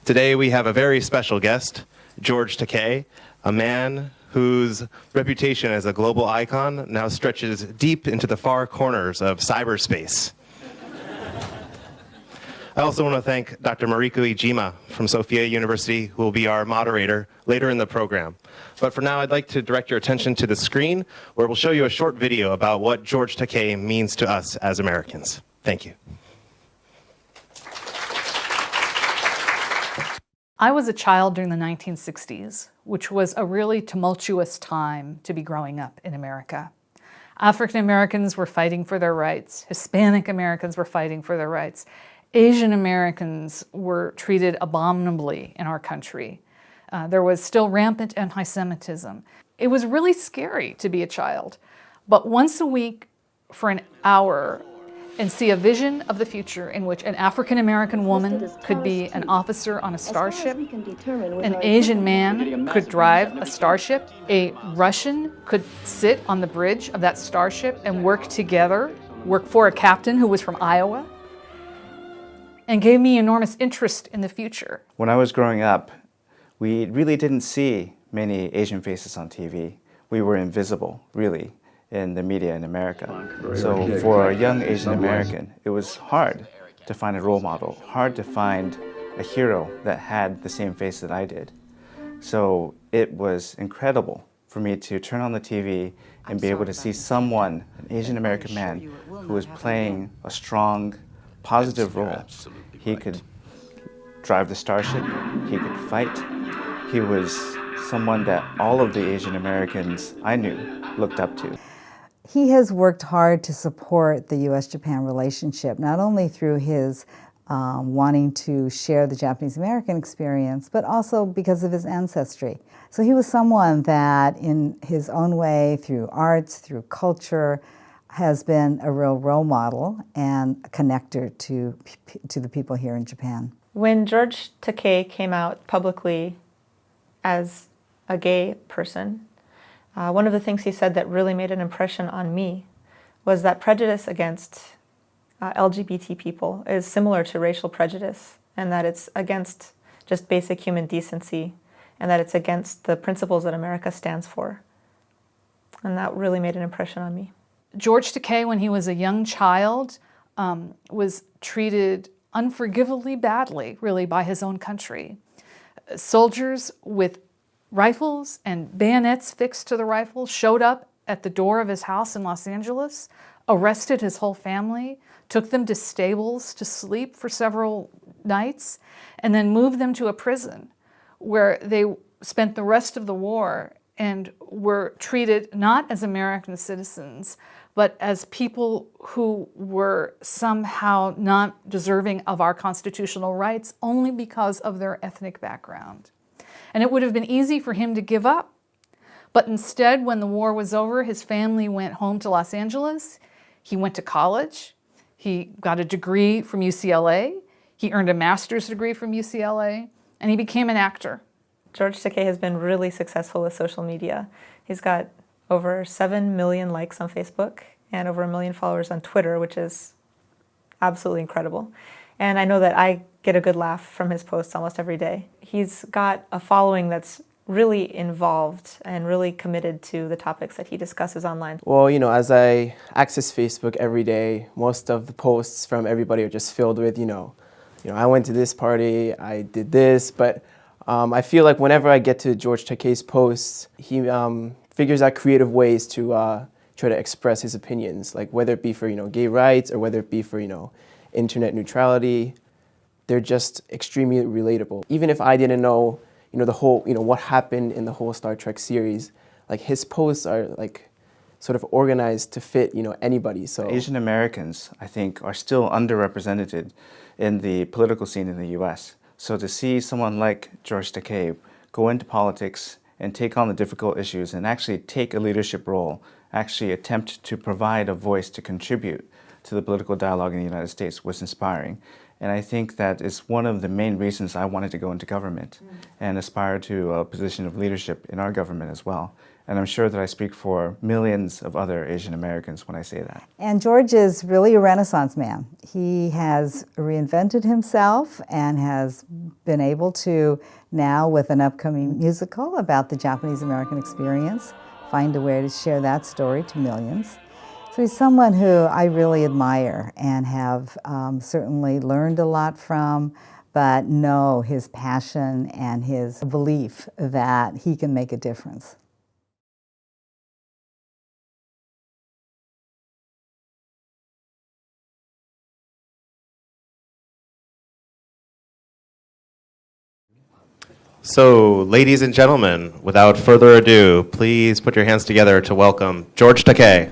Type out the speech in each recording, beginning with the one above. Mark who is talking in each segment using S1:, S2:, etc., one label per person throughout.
S1: Today we have a very special guest, George Takei, a man whose reputation as a global icon now stretches deep into the far corners of cyberspace. I also want to thank Dr. Mariko Ijima from Sophia University, who will be our moderator later in the program. But for now, I'd like to direct your attention to the screen, where we'll show you a short video about what George Takei means to us as Americans. Thank you.
S2: I was a child during the 1960s, which was a really tumultuous time to be growing up in America. African Americans were fighting for their rights. Hispanic Americans were fighting for their rights. Asian Americans were treated abominably in our country. There was still rampant anti-Semitism. It was really scary to be a child. But once a week for an hour and see a vision of the future in which an African American woman could be an officer on a starship, an Asian man could drive a starship, a Russian could sit on the bridge of that starship and work together, work for a captain who was from Iowa, and gave me enormous interest in the future.
S3: When I was growing up, we really didn't see many Asian faces on TV. We were invisible, really, in the media in America. So for a young Asian American, it was hard to find a role model, hard to find a hero that had the same face that I did. So it was incredible for me to turn on the TV and be able to see someone, an Asian American man, who was playing a strong, positive role. He could drive the starship, he could fight. He was someone that all of the Asian Americans I knew looked up to.
S4: He has worked hard to support the U.S.-Japan relationship, not only through his wanting to share the Japanese-American experience, but also because of his ancestry. So he was someone that, in his own way, through arts, through culture, has been a real role model and a connector to the people here in Japan.
S5: When George Takei came out publicly as a gay person, one of the things he said that really made an impression on me was that prejudice against LGBT people is similar to racial prejudice, and that it's against just basic human decency, and that it's against the principles that America stands for. And that really made an impression on me.
S2: George Takei, when he was a young child, was treated unforgivably badly, really, by his own country. Soldiers with rifles and bayonets fixed to the rifles showed up at the door of his house in Los Angeles, arrested his whole family, took them to stables to sleep for several nights, and then moved them to a prison where they spent the rest of the war and were treated not as American citizens, but as people who were somehow not deserving of our constitutional rights only because of their ethnic background. And it would have been easy for him to give up. But instead, when the war was over, his family went home to Los Angeles. He went to college. He got a degree from UCLA. He earned a master's degree from UCLA, and he became an actor.
S5: George Takei has been really successful with social media. He's got over 7 million likes on Facebook and over 1 million followers on Twitter, which is absolutely incredible. And I know that I get a good laugh from his posts almost every day. He's got a following that's really involved and really committed to the topics that he discusses online.
S6: Well, as I access Facebook every day, most of the posts from everybody are just filled with, I went to this party, I did this, but I feel like whenever I get to George Takei's posts, he figures out creative ways to try to express his opinions, like whether it be for, gay rights or whether it be for, internet neutrality. They're just extremely relatable. Even if I didn't know, the whole, what happened in the whole Star Trek series, like his posts are like sort of organized to fit, anybody. So
S3: Asian Americans, I think, are still underrepresented in the political scene in the U.S. So to see someone like George Takei go into politics and take on the difficult issues and actually take a leadership role, actually attempt to provide a voice to contribute to the political dialogue in the United States was inspiring. And I think that is one of the main reasons I wanted to go into government and aspire to a position of leadership in our government as well. And I'm sure that I speak for millions of other Asian Americans when I say that.
S4: And George is really a Renaissance man. He has reinvented himself and has been able to now, with an upcoming musical about the Japanese American experience, find a way to share that story to millions. So he's someone who I really admire and have certainly learned a lot from, but know his passion and his belief that he can make a difference.
S1: So, ladies and gentlemen, without further ado, please put your hands together to welcome George Takei.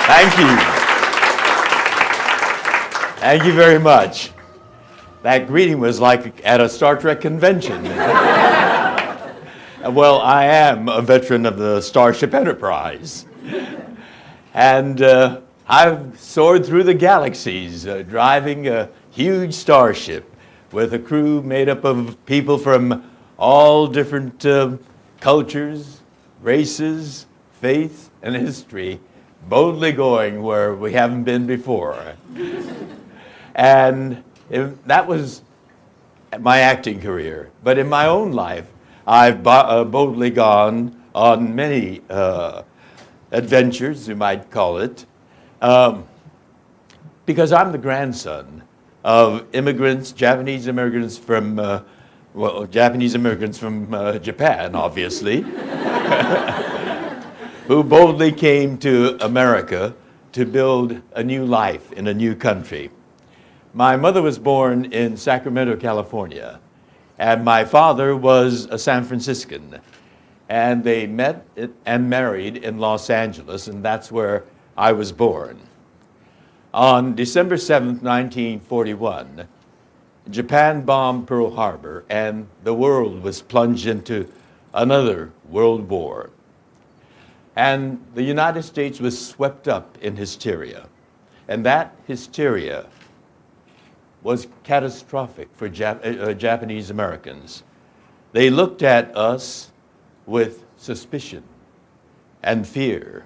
S7: Thank you. Thank you very much. That greeting was like at a Star Trek convention. Well, I am a veteran of the Starship Enterprise. And I've soared through the galaxies, driving a huge starship with a crew made up of people from all different cultures, races, faith, and history, boldly going where we haven't been before. And that was my acting career. But in my own life, I've boldly gone on many adventures, you might call it, because I'm the grandson of immigrants, Japanese immigrants from, Japanese immigrants from Japan, obviously, who boldly came to America to build a new life in a new country. My mother was born in Sacramento, California, and my father was a San Franciscan. And they met and married in Los Angeles, and that's where I was born. On December 7th, 1941, Japan bombed Pearl Harbor, and the world was plunged into another world war. And the United States was swept up in hysteria. And that hysteria was catastrophic for Japanese Americans. They looked at us with suspicion and fear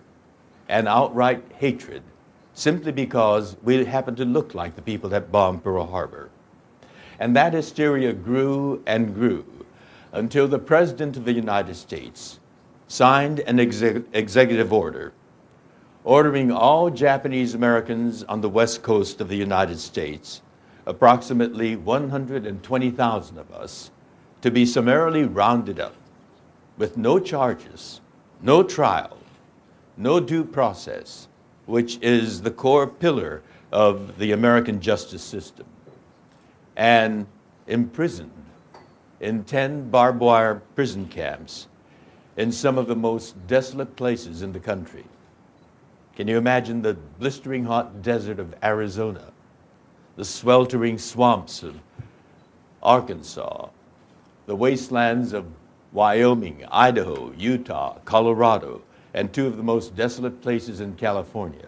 S7: and outright hatred simply because we happened to look like the people that bombed Pearl Harbor. And that hysteria grew and grew until the President of the United States signed an executive order ordering all Japanese Americans on the west coast of the United States, approximately 120,000 of us, to be summarily rounded up with no charges, no trial, no due process, which is the core pillar of the American justice system, and imprisoned in 10 barbed wire prison camps in some of the most desolate places in the country. Can you imagine the blistering hot desert of Arizona, the sweltering swamps of Arkansas, the wastelands of Wyoming, Idaho, Utah, Colorado, and two of the most desolate places in California?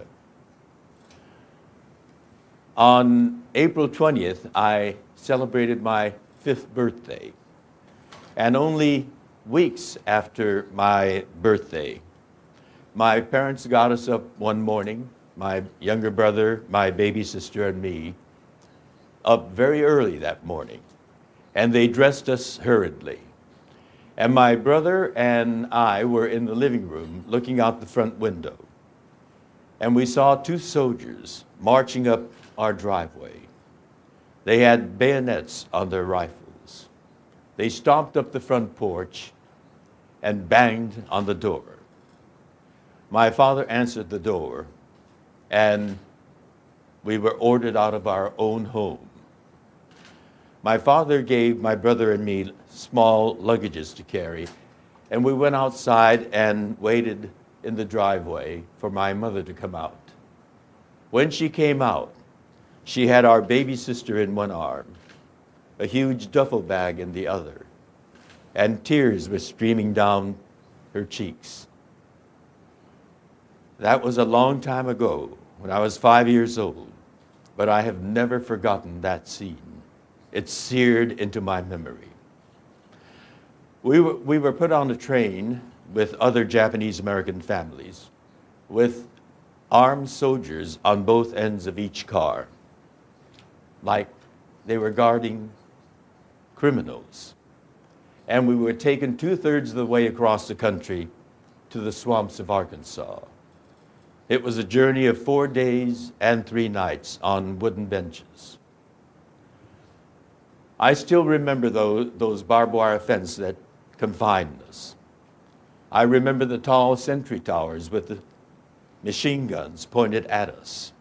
S7: On April 20th, I celebrated my 5th birthday. And only weeks after my birthday, my parents got us up one morning, my younger brother, my baby sister, and me, up very early that morning, and they dressed us hurriedly. And my brother and I were in the living room looking out the front window, and we saw 2 soldiers marching up our driveway. They had bayonets on their rifles. They stomped up the front porch and banged on the door. My father answered the door, and we were ordered out of our own home. My father gave my brother and me small luggages to carry, and we went outside and waited in the driveway for my mother to come out. When she came out, she had our baby sister in one arm, a huge duffel bag in the other, and tears were streaming down her cheeks. That was a long time ago, when I was 5 years old, but I have never forgotten that scene. It's seared into my memory. We were put on a train with other Japanese American families, with armed soldiers on both ends of each car, like they were guarding criminals. And we were taken 2/3 of the way across the country to the swamps of Arkansas. It was a journey of 4 days and 3 nights on wooden benches. I still remember those barbed wire fences that confined us. I remember the tall sentry towers with the machine guns pointed at us.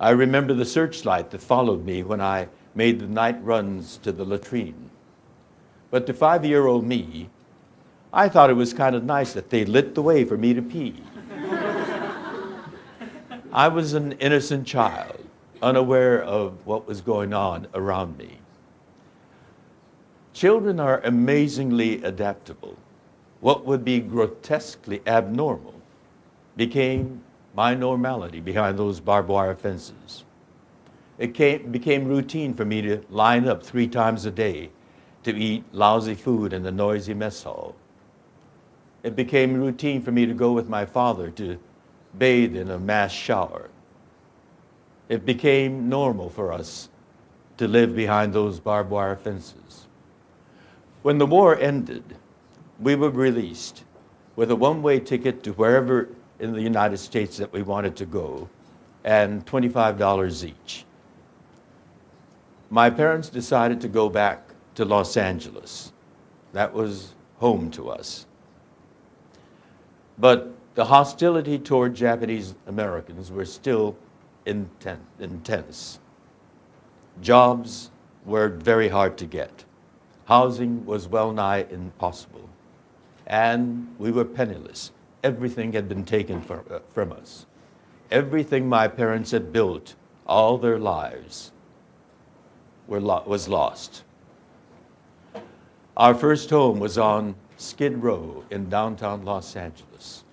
S7: I remember the searchlight that followed me when I made the night runs to the latrine. But to 5-year-old me, I thought it was kind of nice that they lit the way for me to pee. I was an innocent child, unaware of what was going on around me. Children are amazingly adaptable. What would be grotesquely abnormal became my normality behind those barbed wire fences. It became routine for me to line up 3 times a day to eat lousy food in the noisy mess hall. It became routine for me to go with my father to bathe in a mass shower. It became normal for us to live behind those barbed wire fences. When the war ended, we were released with a one-way ticket to wherever in the United States that we wanted to go, and $25 each. My parents decided to go back to Los Angeles. That was home to us. But the hostility toward Japanese Americans were still intense. Jobs were very hard to get. Housing was well nigh impossible. And we were penniless. Everything had been taken from us. Everything my parents had built all their lives was lost. Our first home was on Skid Row in downtown Los Angeles.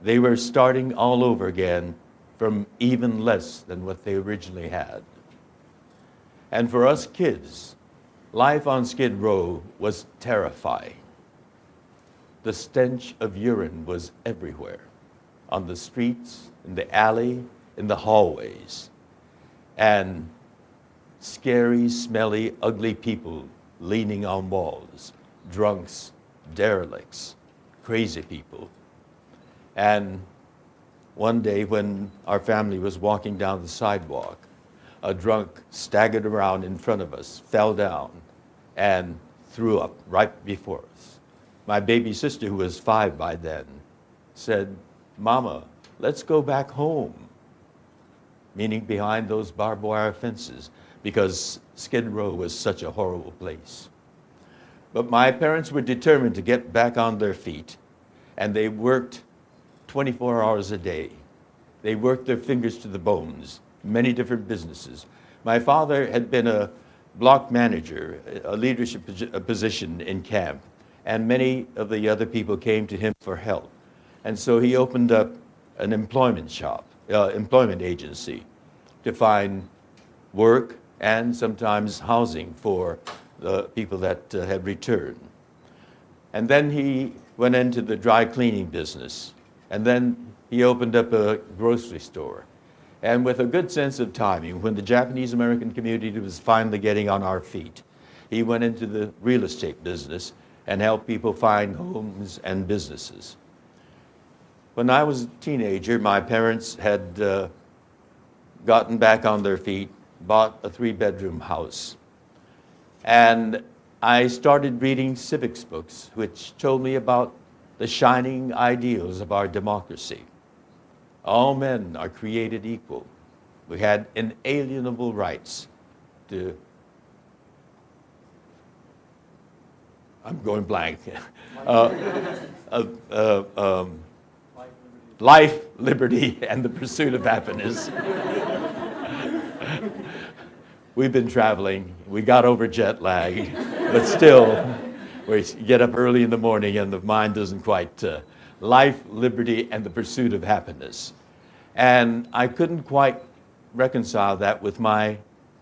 S7: They were starting all over again from even less than what they originally had. And for us kids, life on Skid Row was terrifying. The stench of urine was everywhere, on the streets, in the alley, in the hallways. And scary, smelly, ugly people leaning on walls, drunks, derelicts, crazy people. And one day when our family was walking down the sidewalk, a drunk staggered around in front of us, fell down, and threw up right before us. My baby sister, who was 5 by then, said, "Mama, let's go back home," meaning behind those barbed wire fences, because Skid Row was such a horrible place. But my parents were determined to get back on their feet, and they worked 24 hours a day. They worked their fingers to the bones, many different businesses. My father had been a block manager, a leadership position in camp, and many of the other people came to him for help. And so he opened up an employment agency to find work and sometimes housing for the people that had returned. And then he went into the dry cleaning business. And then he opened up a grocery store. And with a good sense of timing, when the Japanese American community was finally getting on our feet, he went into the real estate business and helped people find homes and businesses. When I was a teenager, my parents had gotten back on their feet, bought a 3-bedroom house. And I started reading civics books, which told me about the shining ideals of our democracy. All men are created equal. We had inalienable rights to, I'm going blank, life, liberty, and the pursuit of happiness. we've been traveling. We got over jet lag, but still, we get up early in the morning and the mind doesn't quite, life, liberty, and the pursuit of happiness. And I couldn't quite reconcile that with my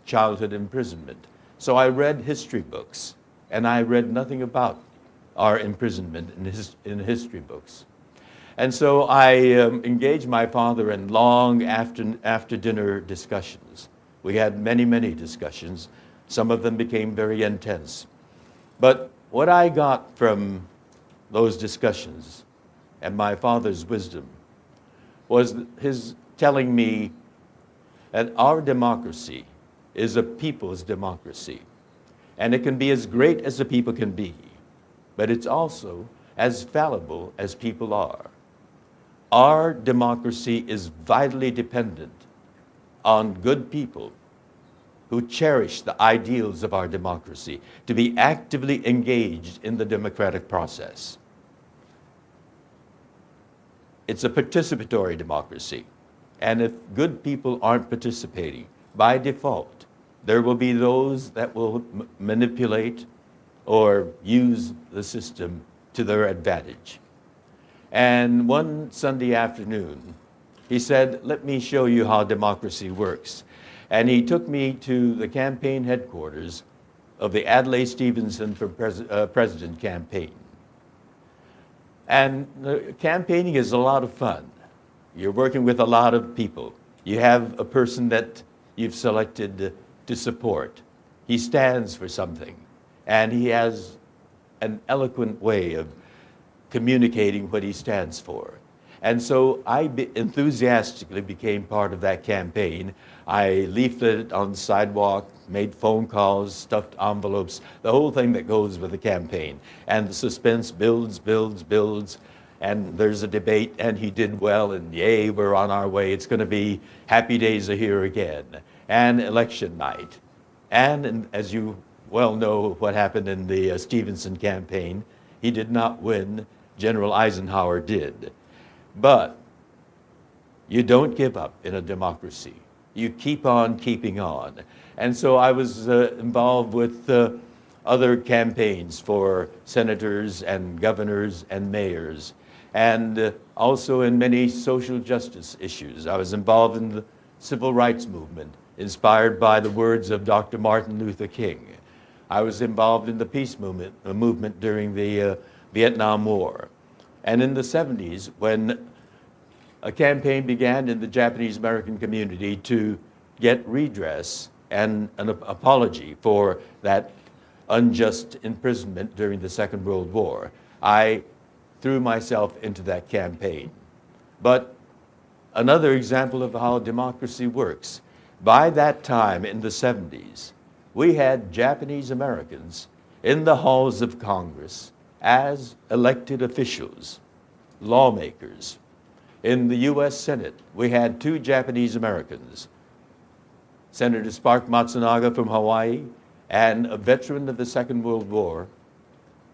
S7: childhood imprisonment. So I read history books, and I read nothing about our imprisonment in history books. And so I engaged my father in long after-dinner discussions. We had many, many discussions. Some of them became very intense. But what I got from those discussions and my father's wisdom was his telling me that our democracy is a people's democracy. And it can be as great as the people can be, but it's also as fallible as people are. Our democracy is vitally dependent on good people who cherish the ideals of our democracy, to be actively engaged in the democratic process. It's a participatory democracy. And if good people aren't participating, by default, there will be those that will manipulate or use the system to their advantage. And one Sunday afternoon, he said, "Let me show you how democracy works." And he took me to the campaign headquarters of the Adlai Stevenson for President campaign. And campaigning is a lot of fun. You're working with a lot of people. You have a person that you've selected to support. He stands for something, and he has an eloquent way of communicating what he stands for. And so I enthusiastically became part of that campaign. I leafleted on the sidewalk, made phone calls, stuffed envelopes, the whole thing that goes with a campaign. And the suspense builds, and there's a debate, and he did well, and yay, we're on our way. It's going to be happy days are here again. And election night. And as you well know what happened in the Stevenson campaign, he did not win. General Eisenhower did. But you don't give up in a democracy. You keep on keeping on. And so I was involved with other campaigns for senators and governors and mayors, and also in many social justice issues. I was involved in the civil rights movement, inspired by the words of Dr. Martin Luther King. I was involved in the peace movement during the Vietnam War. And in the 70s, when a campaign began in the Japanese American community to get redress and an apology for that unjust imprisonment during the Second World War, I threw myself into that campaign. But another example of how democracy works, by that time in the 70s, we had Japanese Americans in the halls of Congress as elected officials, lawmakers. In the U.S. Senate, we had 2 Japanese Americans, Senator Spark Matsunaga from Hawaii, and a veteran of the Second World War,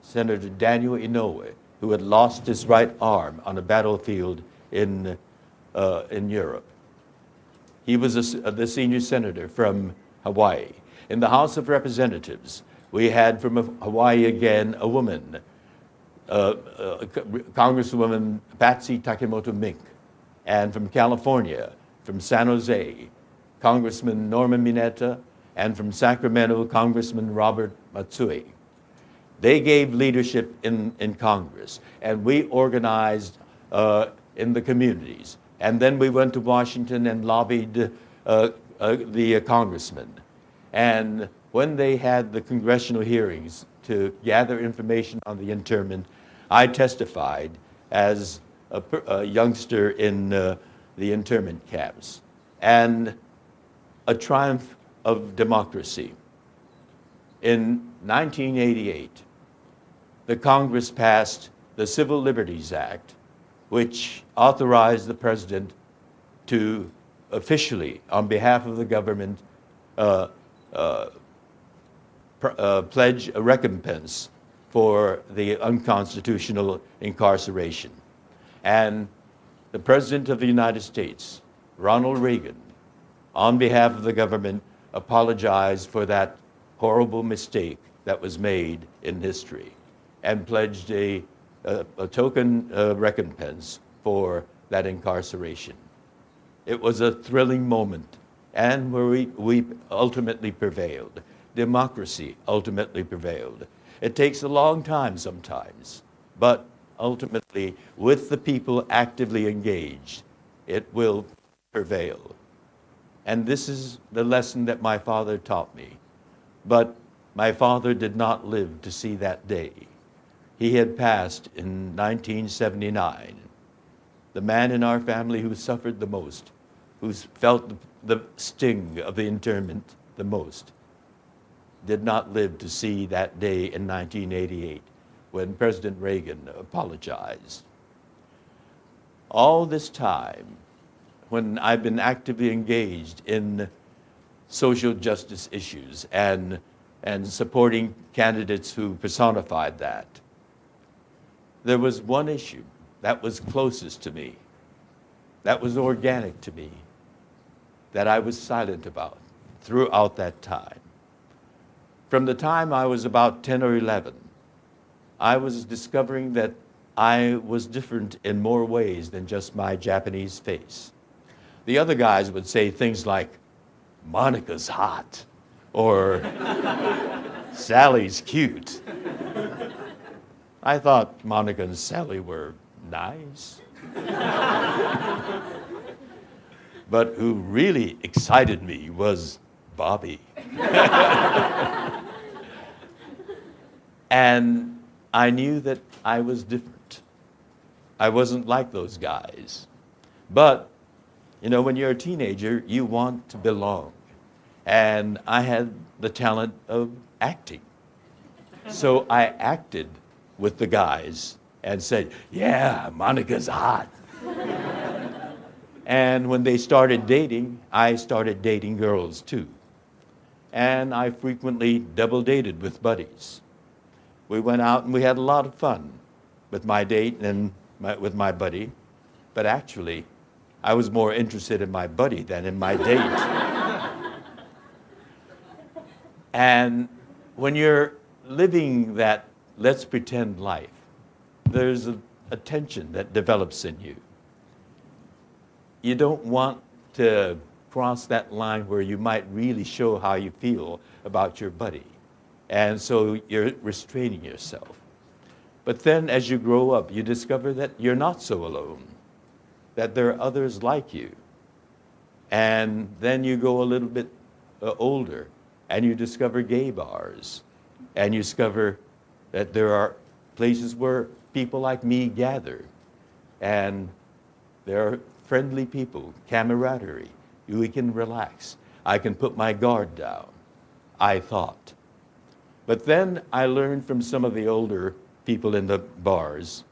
S7: Senator Daniel Inouye, who had lost his right arm on a battlefield in Europe. He was the senior senator from Hawaii. In the House of Representatives, we had from Hawaii again a woman, Congresswoman Patsy Takemoto Mink, and from California, from San Jose, Congressman Norman Mineta, and from Sacramento, Congressman Robert Matsui. They gave leadership in Congress, and we organized in the communities. And then we went to Washington and lobbied the congressmen. And when they had the congressional hearings to gather information on the internment, I testified as a youngster in the internment camps. And a triumph of democracy. In 1988, the Congress passed the Civil Liberties Act, which authorized the president to officially, on behalf of the government, pledge a recompense for the unconstitutional incarceration. And the President of the United States, Ronald Reagan, on behalf of the government, apologized for that horrible mistake that was made in history and pledged a token recompense for that incarceration. It was a thrilling moment, and where we ultimately prevailed. Democracy ultimately prevailed. It takes a long time sometimes, but ultimately, with the people actively engaged, it will prevail. And this is the lesson that my father taught me. But my father did not live to see that day. He had passed in 1979. The man in our family who suffered the most, who felt the sting of the internment the most, did not live to see that day in 1988 when President Reagan apologized. All this time, when I've been actively engaged in social justice issues and supporting candidates who personified that, there was one issue that was closest to me, that was organic to me, that I was silent about throughout that time. From the time I was about 10 or 11, I was discovering that I was different in more ways than just my Japanese face. The other guys would say things like, "Monica's hot," or "Sally's cute." I thought Monica and Sally were nice. But who really excited me was Bobby. And I knew that I was different. I wasn't like those guys. But, you know, when you're a teenager, you want to belong. And I had the talent of acting. So I acted with the guys and said, "Yeah, Monica's hot." And when they started dating, I started dating girls too. And I frequently double dated with buddies. We went out and we had a lot of fun with my date and with my buddy. But actually, I was more interested in my buddy than in my date. And when you're living that let's pretend life, there's a tension that develops in you. You don't want to cross that line where you might really show how you feel about your buddy. And so you're restraining yourself. But then as you grow up, you discover that you're not so alone, that there are others like you. And then you go a little bit older and you discover gay bars. And you discover that there are places where people like me gather. And there are friendly people, camaraderie. We can relax. I can put my guard down, I thought. But then I learned from some of the older people in the bars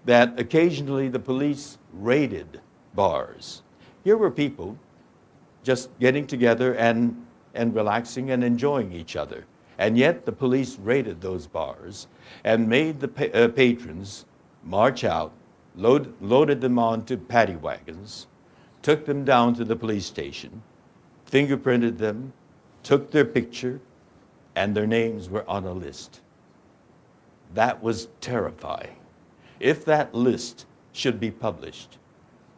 S7: that occasionally the police raided bars. Here were people just getting together and relaxing and enjoying each other. And yet the police raided those bars and made the patrons march out, loaded them onto paddy wagons, took them down to the police station, fingerprinted them, took their picture, and their names were on a list. That was terrifying. If that list should be published,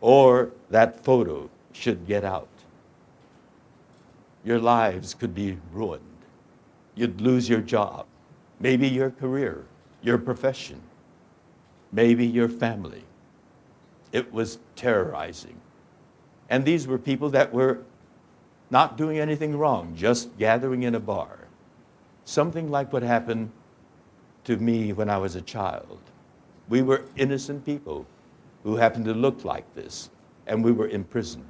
S7: or that photo should get out, your lives could be ruined. You'd lose your job, maybe your career, your profession, maybe your family. It was terrorizing. And these were people that were not doing anything wrong, just gathering in a bar. Something like what happened to me when I was a child. We were innocent people who happened to look like this, and we were imprisoned.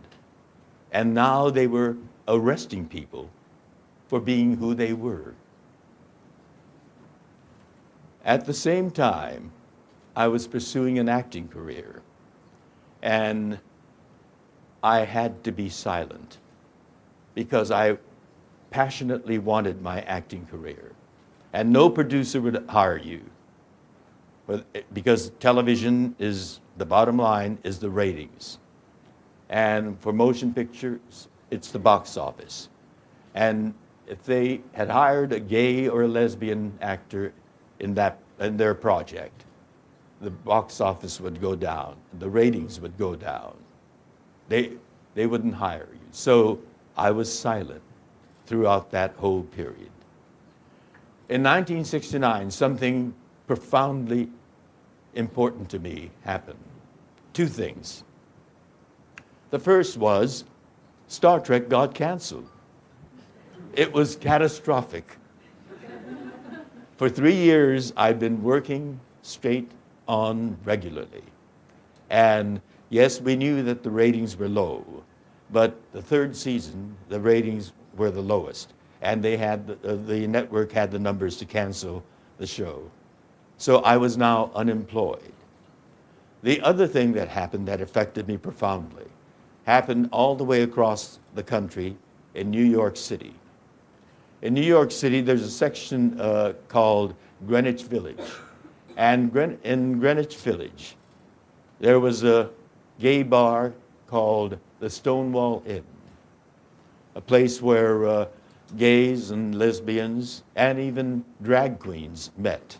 S7: And now they were arresting people for being who they were. At the same time, I was pursuing an acting career, and I had to be silent because I passionately wanted my acting career. And no producer would hire you because television is, the bottom line is the ratings. And for motion pictures, it's the box office. And if they had hired a gay or a lesbian actor in their project, the box office would go down, the ratings would go down. They wouldn't hire you. So I was silent throughout that whole period. In 1969, something profoundly important to me happened. Two things. The first was Star Trek got canceled. It was catastrophic. For 3 years, I've been working straight on regularly. And yes, we knew that the ratings were low, but the third season, the ratings were the lowest. And they had the network had the numbers to cancel the show. So I was now unemployed. The other thing that happened that affected me profoundly happened all the way across the country in New York City. In New York City, there's a section called Greenwich Village. And in Greenwich Village, there was a gay bar called the Stonewall Inn, a place where gays and lesbians and even drag queens met,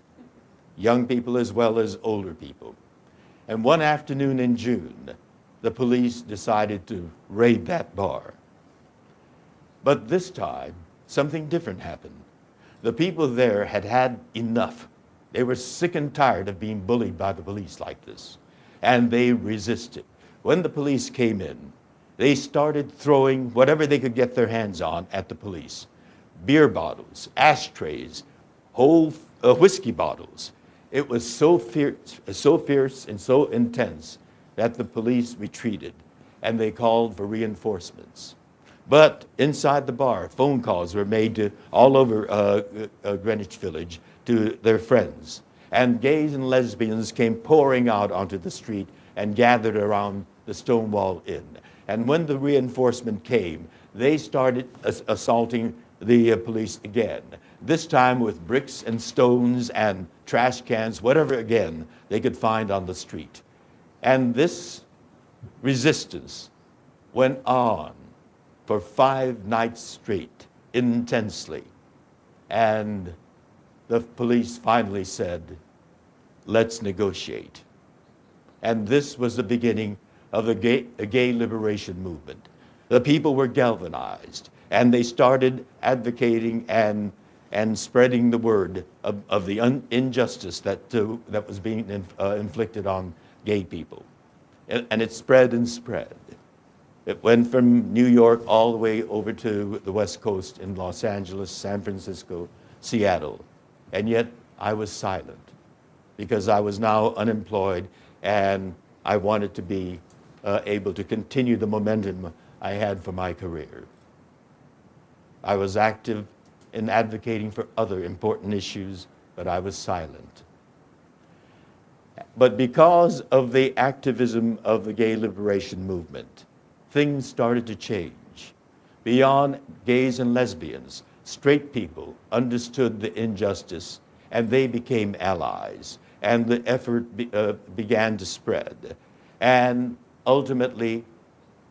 S7: young people as well as older people. And one afternoon in June, the police decided to raid that bar. But this time, something different happened. The people there had had enough. They were sick and tired of being bullied by the police like this, and they resisted. When the police came in, they started throwing whatever they could get their hands on at the police. Beer bottles, ashtrays, whole whiskey bottles. It was so fierce and so intense that the police retreated, and they called for reinforcements. But inside the bar, phone calls were made to all over Greenwich Village to their friends. And gays and lesbians came pouring out onto the street and gathered around the Stonewall Inn. And when the reinforcement came, they started assaulting the police again, this time with bricks and stones and trash cans, whatever again they could find on the street. And this resistance went on for 5 nights straight, intensely. And the police finally said, let's negotiate. And this was the beginning of the gay liberation movement. The people were galvanized, and they started advocating and spreading the word of the injustice that was being inflicted on gay people. And it spread and spread. It went from New York all the way over to the West Coast in Los Angeles, San Francisco, Seattle. And yet I was silent because I was now unemployed and I wanted to be able to continue the momentum I had for my career. I was active in advocating for other important issues, but I was silent. But because of the activism of the gay liberation movement, things started to change. Beyond gays and lesbians, straight people understood the injustice and they became allies. And the effort began to spread. And ultimately,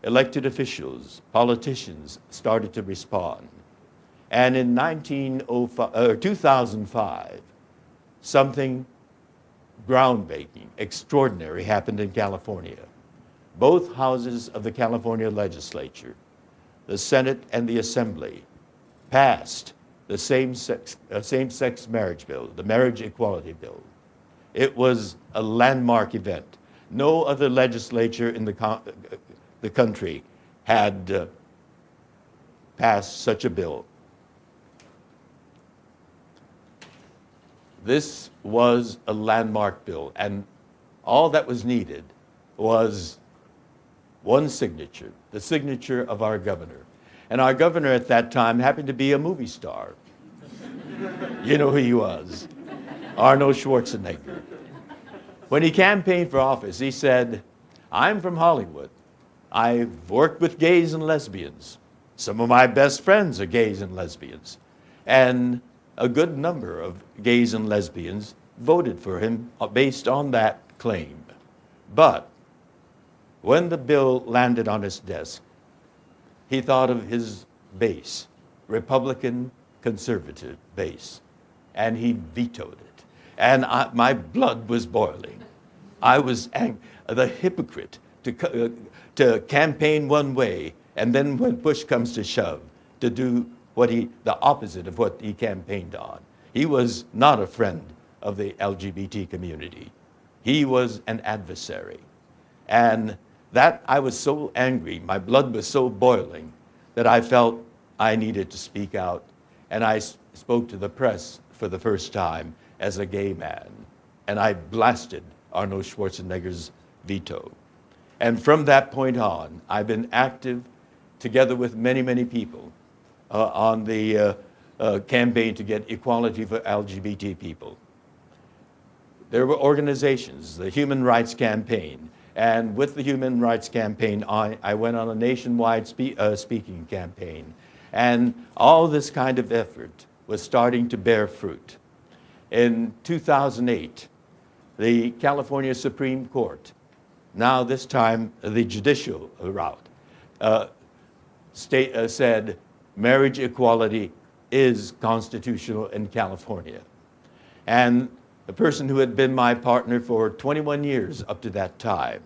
S7: elected officials, politicians started to respond. And in 2005, something groundbreaking, extraordinary happened in California. Both houses of the California legislature, the Senate and the Assembly, passed the same-sex marriage bill, the marriage equality bill. It was a landmark event. No other legislature in the country had passed such a bill. This was a landmark bill, and all that was needed was one signature, the signature of our governor. And our governor at that time happened to be a movie star. You know who he was, Arnold Schwarzenegger. When he campaigned for office, he said, I'm from Hollywood. I've worked with gays and lesbians. Some of my best friends are gays and lesbians. And a good number of gays and lesbians voted for him based on that claim. But when the bill landed on his desk, he thought of his base, Republican conservative base, and he vetoed it. And my blood was boiling. I was the hypocrite to campaign one way, and then when push comes to shove, to do the opposite of what he campaigned on. He was not a friend of the LGBT community. He was an adversary. And that I was so angry, my blood was so boiling, that I felt I needed to speak out. And I spoke to the press for the first time as a gay man. And I blasted Arnold Schwarzenegger's veto. And from that point on, I've been active together with many, many people on the campaign to get equality for LGBT people. There were organizations, the Human Rights Campaign, and with the Human Rights Campaign, I went on a nationwide speaking campaign. And all this kind of effort was starting to bear fruit. In 2008, the California Supreme Court, now this time the judicial route, said marriage equality is constitutional in California. And the person who had been my partner for 21 years up to that time,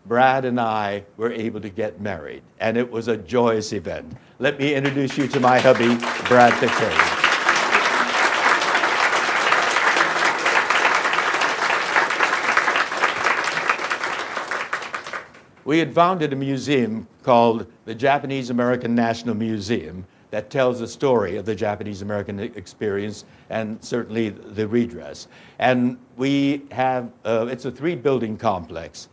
S7: Brad and I were able to get married, and it was a joyous event. Let me introduce you to my hubby, Brad Piquet. We had founded a museum called the Japanese American National Museum that tells the story of the Japanese American experience and certainly the redress. And we have, it's a 3-building complex.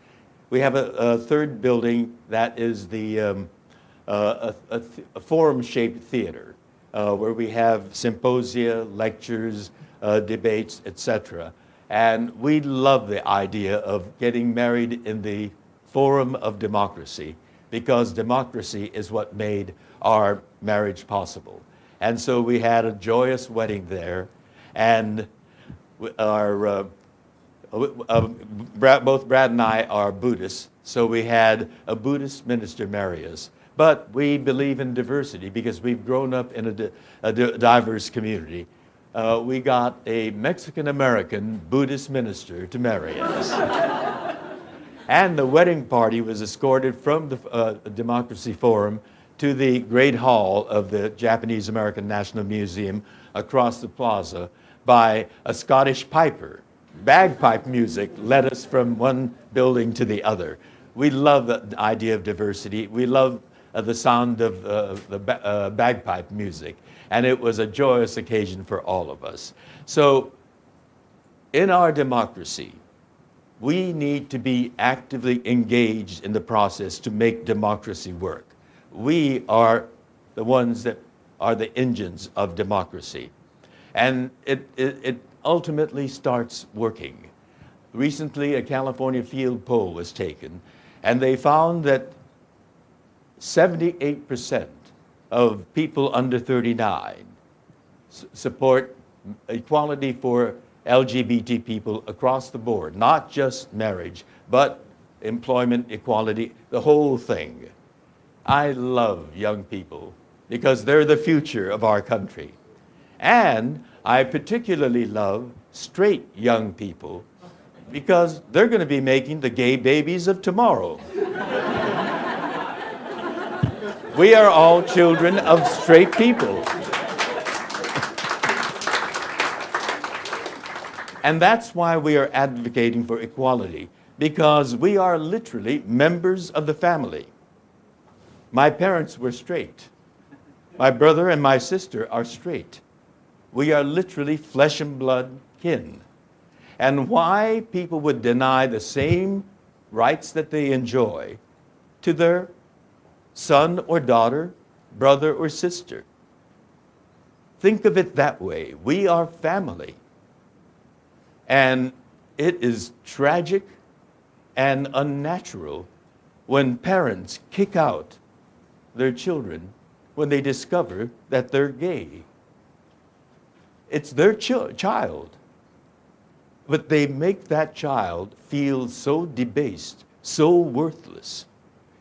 S7: We have a third building that is a forum-shaped theater where we have symposia, lectures, debates, etc. And we love the idea of getting married in the forum of democracy, because democracy is what made our marriage possible. And so we had a joyous wedding there, and both Brad and I are Buddhists, so we had a Buddhist minister marry us. But we believe in diversity because we've grown up in a diverse community. We got a Mexican-American Buddhist minister to marry us. And the wedding party was escorted from the Democracy Forum to the Great Hall of the Japanese American National Museum across the plaza by a Scottish piper. Bagpipe music led us from one building to the other. We love the idea of diversity. We love the sound of the bagpipe music. And it was a joyous occasion for all of us. So in our democracy, we need to be actively engaged in the process to make democracy work. We are the ones that are the engines of democracy. And it ultimately starts working. Recently, a California field poll was taken, and they found that 78% of people under 39 support equality for LGBT people across the board, not just marriage, but employment equality, the whole thing. I love young people because they're the future of our country. And I particularly love straight young people because they're going to be making the gay babies of tomorrow. We are all children of straight people. And that's why we are advocating for equality, because we are literally members of the family. My parents were straight. My brother and my sister are straight. We are literally flesh and blood kin. And why people would deny the same rights that they enjoy to their son or daughter, brother or sister. Think of it that way. We are family. And it is tragic and unnatural when parents kick out their children when they discover that they're gay. It's their child. But they make that child feel so debased, so worthless,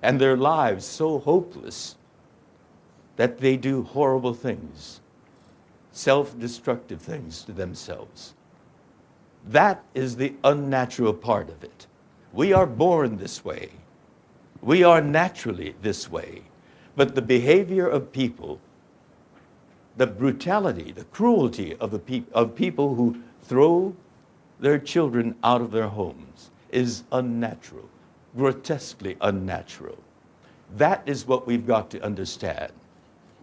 S7: and their lives so hopeless. that they do horrible things, self-destructive things to themselves. That is the unnatural part of it. We are born this way. We are naturally this way. But the behavior of people, the brutality, the cruelty of people who throw their children out of their homes is unnatural, grotesquely unnatural. That is what we've got to understand.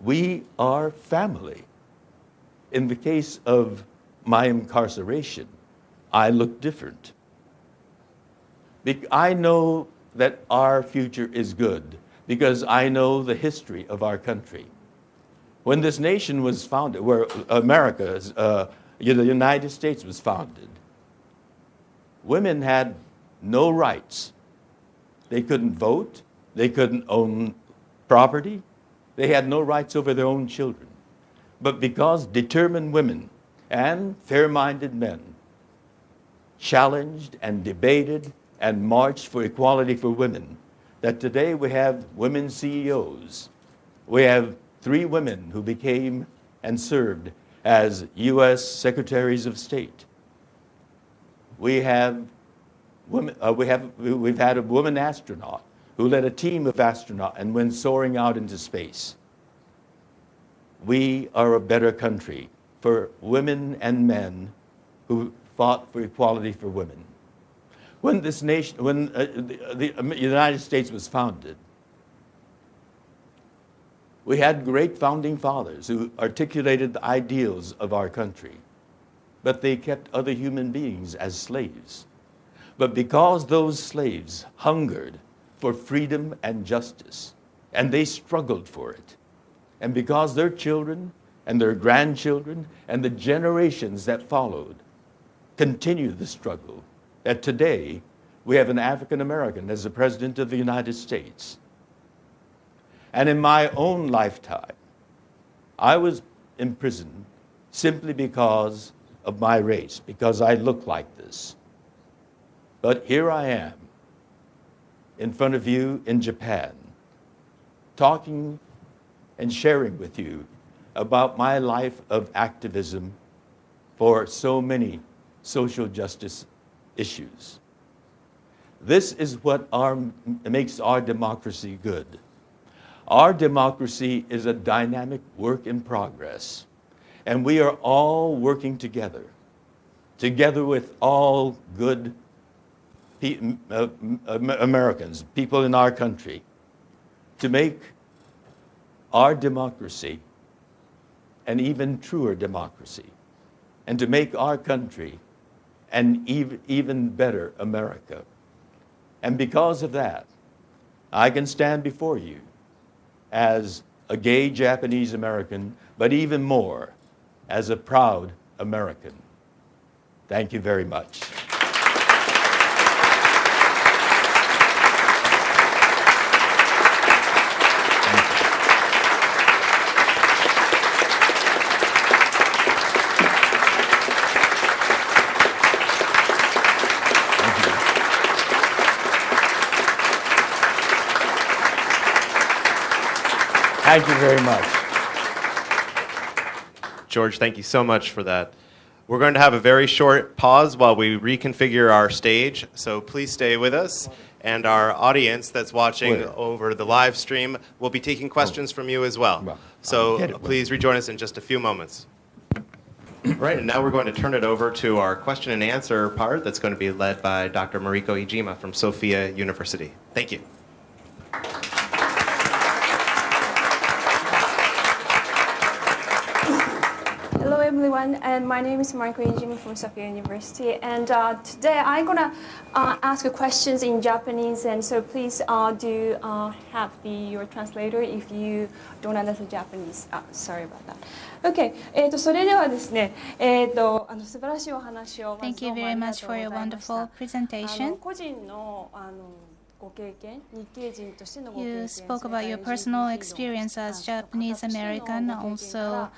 S7: We are family. In the case of my incarceration, I look different. I know that our future is good because I know the history of our country. When this nation was founded, where America, the United States was founded, women had no rights. They couldn't vote. They couldn't own property. They had no rights over their own children. But because determined women and fair-minded men challenged and debated and marched for equality for women, that today we have women CEOs. We have 3 women who became and served as U.S. Secretaries of State. We've had a woman astronaut who led a team of astronauts and went soaring out into space. We are a better country for women and men who fought for equality for women. When this nation, the United States was founded, we had great founding fathers who articulated the ideals of our country, but they kept other human beings as slaves. But because those slaves hungered for freedom and justice, and they struggled for it, and because their children and their grandchildren and the generations that followed continued the struggle, that today we have an African American as the President of the United States. And in my own lifetime, I was imprisoned simply because of my race, because I look like this. But here I am in front of you in Japan, talking and sharing with you about my life of activism for so many social justice issues. This is what makes our democracy good. Our democracy is a dynamic work in progress, and we are all working together with all good Americans, people in our country, to make our democracy an even truer democracy, and to make our country an even better America. And because of that, I can stand before you as a gay Japanese American, but even more, as a proud American. Thank you very much. Thank you very much.
S1: George, thank you so much for that. We're going to have a very short pause while we reconfigure our stage, so please stay with us. And our audience that's watching over the live stream will be taking questions from you as well. So please rejoin us in just a few moments. All right, and now we're going to turn it over to our question and answer part that's going to be led by Dr. Mariko Iijima from Sophia University. Thank you.
S8: Hello everyone, and my name is Mariko Iijima from Sophia University, and today I'm gonna ask questions in Japanese, and so please do have your translator if you don't understand Japanese. Sorry about that. Okay, それではですね、素晴らしいお話をまず
S9: Thank you
S8: どうも
S9: very
S8: ありが
S9: much
S8: とう
S9: for
S8: ご
S9: your
S8: ざいました。
S9: wonderful presentation.
S8: 個人のご経験、日系人としてのご経
S9: You
S8: 験、
S9: spoke
S8: それから
S9: about your
S8: LGBT
S9: personal
S8: の
S9: experience as
S8: 方としての
S9: Japanese
S8: ご経験
S9: American,
S8: から
S9: also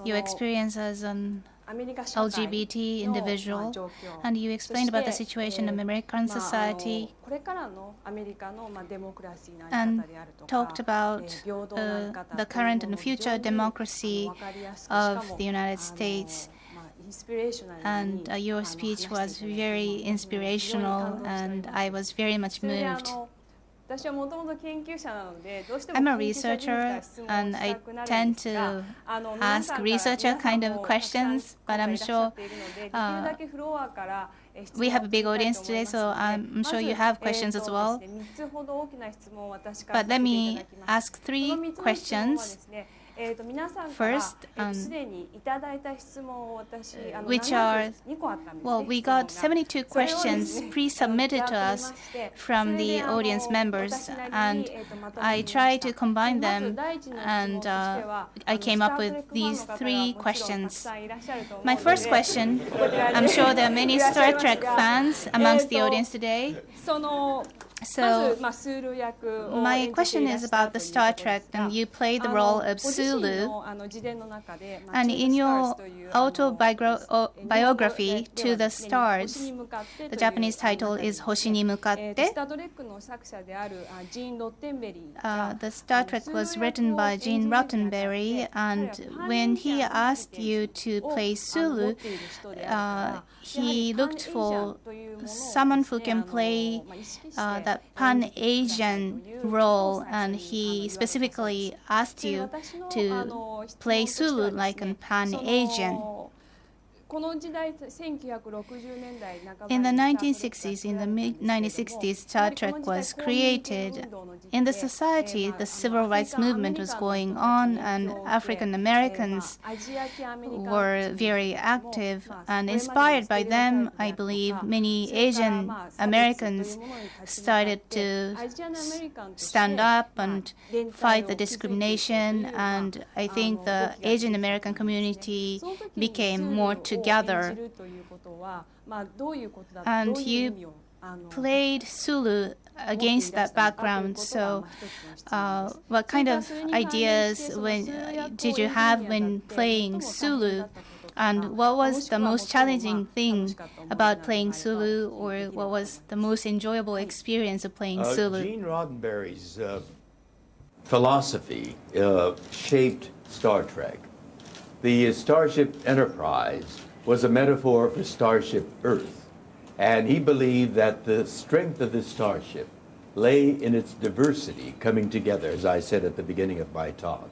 S9: your experience as an LGBT individual, and you explained about the situation of American society and talked about the current and future democracy of the United States. And your speech was very inspirational, and I was very much moved. I'm a researcher, and I tend to ask researcher kind of questions, but I'm sure we have a big audience today, so I'm sure you have questions as well. But let me ask 3 questions. First, which are, well, we got 72 questions pre-submitted to us from the audience members, and I tried to combine them, and I came up with these 3 questions. My first question, I'm sure there are many Star Trek fans amongst the audience today. So, my question is about the Star Trek, and you played the role of Sulu. And in your autobiography, To the Stars, the Japanese title is Hoshi ni Mukatte. The Star Trek was written by Gene Roddenberry, and when he asked you to play Sulu, he looked for someone who can play that Pan-Asian role, and he specifically asked you to play Sulu like a Pan-Asian. In the 1960s, in the mid-1960s, Star Trek was created. In the society, the civil rights movement was going on, and African Americans were very active. And inspired by them, I believe many Asian Americans started to stand up and fight the discrimination. And I think the Asian American community became more together. And you played Sulu against that background. So, what kind of ideas did you have when playing Sulu? And what was the most challenging thing about playing Sulu, or what was the most enjoyable experience of playing Sulu?
S7: Gene Roddenberry's philosophy shaped Star Trek. The Starship Enterprise was a metaphor for Starship Earth, and he believed that the strength of this starship lay in its diversity coming together, as I said at the beginning of my talk.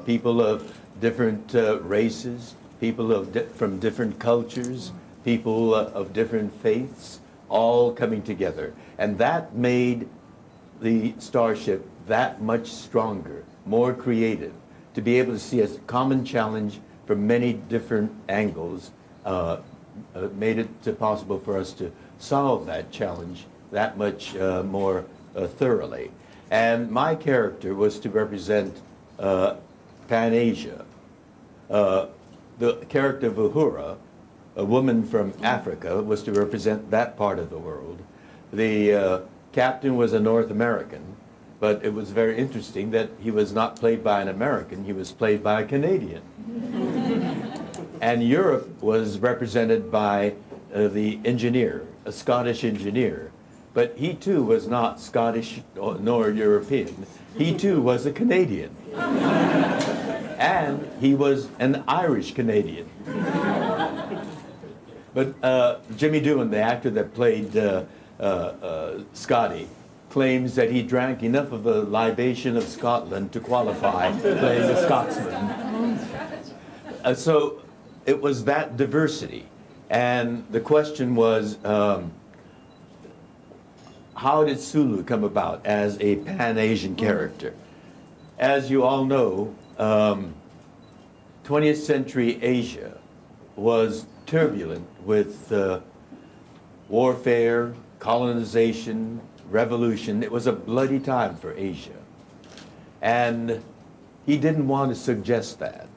S7: People of different races, people from different cultures, people of different faiths, all coming together. And that made the starship that much stronger, more creative, to be able to see a common challenge from many different angles, made it possible for us to solve that challenge that much more thoroughly. And my character was to represent Pan-Asia. The character of Uhura, a woman from Africa, was to represent that part of the world. The captain was a North American, but it was very interesting that he was not played by an American, he was played by a Canadian. And Europe was represented by the engineer, a Scottish engineer. But he too was not Scottish nor European. He too was a Canadian. And he was an Irish Canadian. But Jimmy Doohan, the actor that played Scotty, claims that he drank enough of the libation of Scotland to qualify playing the Scotsman. So it was that diversity. And the question was, how did Sulu come about as a Pan-Asian character? As you all know, 20th century Asia was turbulent with warfare, colonization, revolution. It was a bloody time for Asia. And he didn't want to suggest that.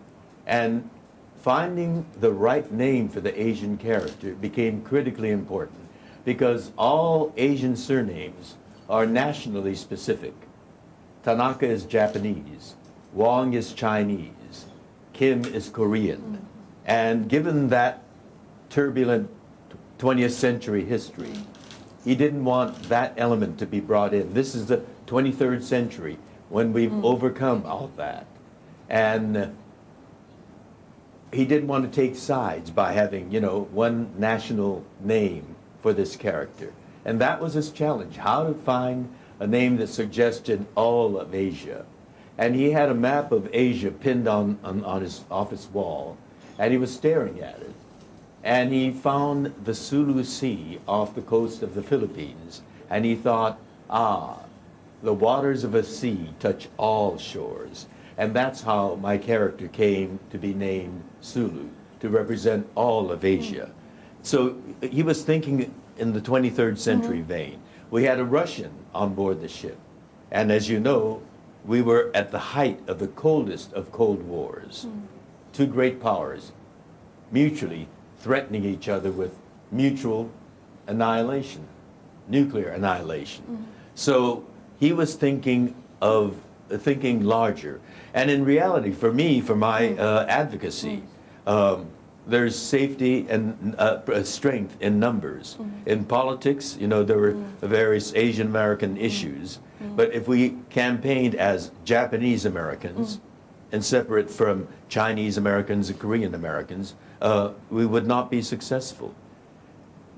S7: And finding the right name for the Asian character became critically important, because all Asian surnames are nationally specific. Tanaka is Japanese, Wong is Chinese, Kim is Korean. And given that turbulent 20th century history, he didn't want that element to be brought in. This is the 23rd century when we've overcome all that. And he didn't want to take sides by having, one national name for this character. And that was his challenge, how to find a name that suggested all of Asia. And he had a map of Asia pinned on his office wall, and he was staring at it. And he found the Sulu Sea off the coast of the Philippines, and he thought, the waters of a sea touch all shores. And that's how my character came to be named Sulu, to represent all of Asia. So he was thinking in the 23rd century vein. We had a Russian on board the ship. And as you know, we were at the height of the coldest of Cold Wars. Two great powers mutually threatening each other with mutual annihilation, nuclear annihilation. So he was thinking larger. And in reality, for me, for my advocacy, there's safety and strength in numbers. In politics, there were various Asian American issues. But if we campaigned as Japanese Americans and separate from Chinese Americans and Korean Americans, we would not be successful.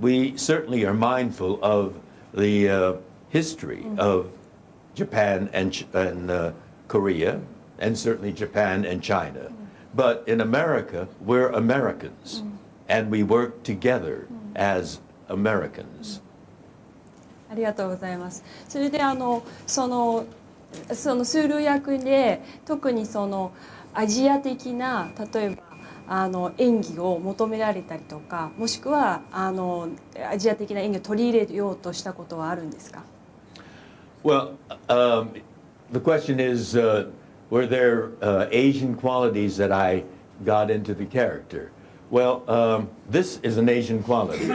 S7: We certainly are mindful of the history of Japan and Korea, and certainly Japan and China. But in America, we're Americans, and we work together as Americans.
S8: ありがとうございます。それでそのスールー役で特にアジア的な例えば演技を求められたりとか、もしくはアジア的な演技を取り入れようとしたことはあるんですか？
S7: Well, the question is, were there Asian qualities that I got into the character? Well, this is an Asian quality.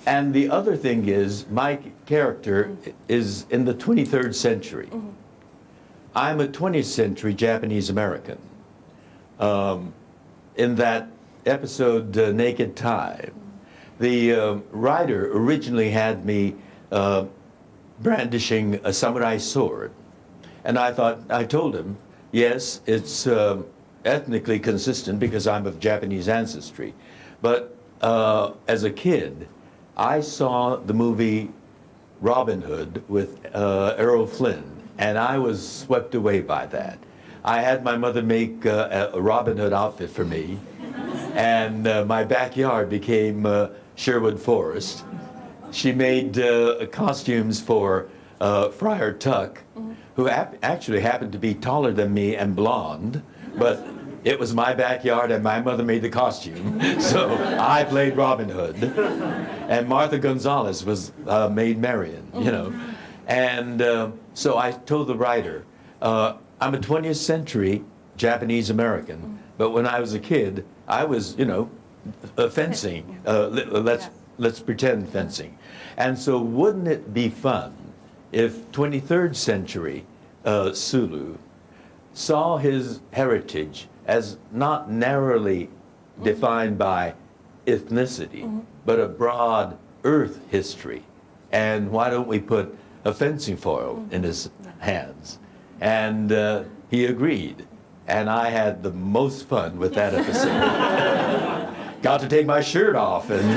S7: And the other thing is, my character is in the 23rd century. I'm a 20th century Japanese American. In that episode, Naked Time, the writer originally had me brandishing a samurai sword. And I told him, yes, it's ethnically consistent because I'm of Japanese ancestry. But as a kid, I saw the movie Robin Hood with Errol Flynn, and I was swept away by that. I had my mother make a Robin Hood outfit for me, and my backyard became Sherwood Forest. She made costumes for Friar Tuck, who actually happened to be taller than me and blonde, but it was my backyard and my mother made the costume, so I played Robin Hood. And Martha Gonzalez was made Marion, And so I told the writer, I'm a 20th century Japanese American, but when I was a kid, I was, fencing. Let's pretend fencing. And so wouldn't it be fun if 23rd century Sulu saw his heritage as not narrowly defined by ethnicity, but a broad earth history. And why don't we put a fencing foil in his hands? And he agreed. And I had the most fun with that episode. Got to take my shirt off, and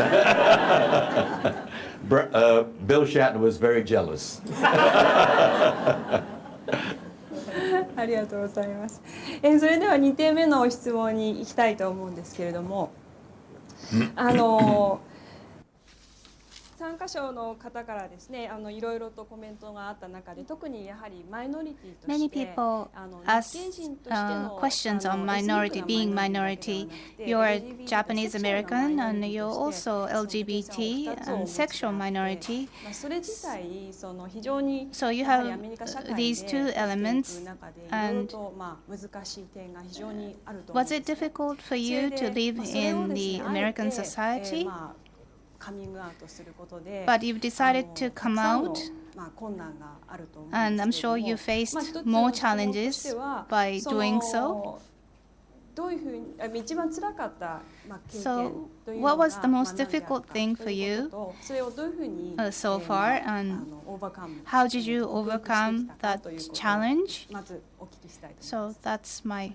S7: Bill Shatner was very jealous.
S8: ありがとうございます。それでは2点目の質問に行きたいと思うんですけれども、参加者の方からですね、いろいろとコメントがあった中で、特にやはりマイノリティとして、
S9: Many people ask questions on minority, being minority. You're Japanese American and you're also LGBT and sexual minority.
S8: それ自体非常に
S9: So you
S8: やはり
S9: have
S8: アメリカ社会で
S9: these two elements.
S8: 生きていく中でいろいろと難しい点が非常にあると思うん
S9: Was
S8: です
S9: it difficult for you to live in the American society?
S8: But
S9: But you've decided to come out And I'm sure you faced more challenges by doing so. So, what was the most difficult thing for you so far, and how did you overcome that challenge? So that's my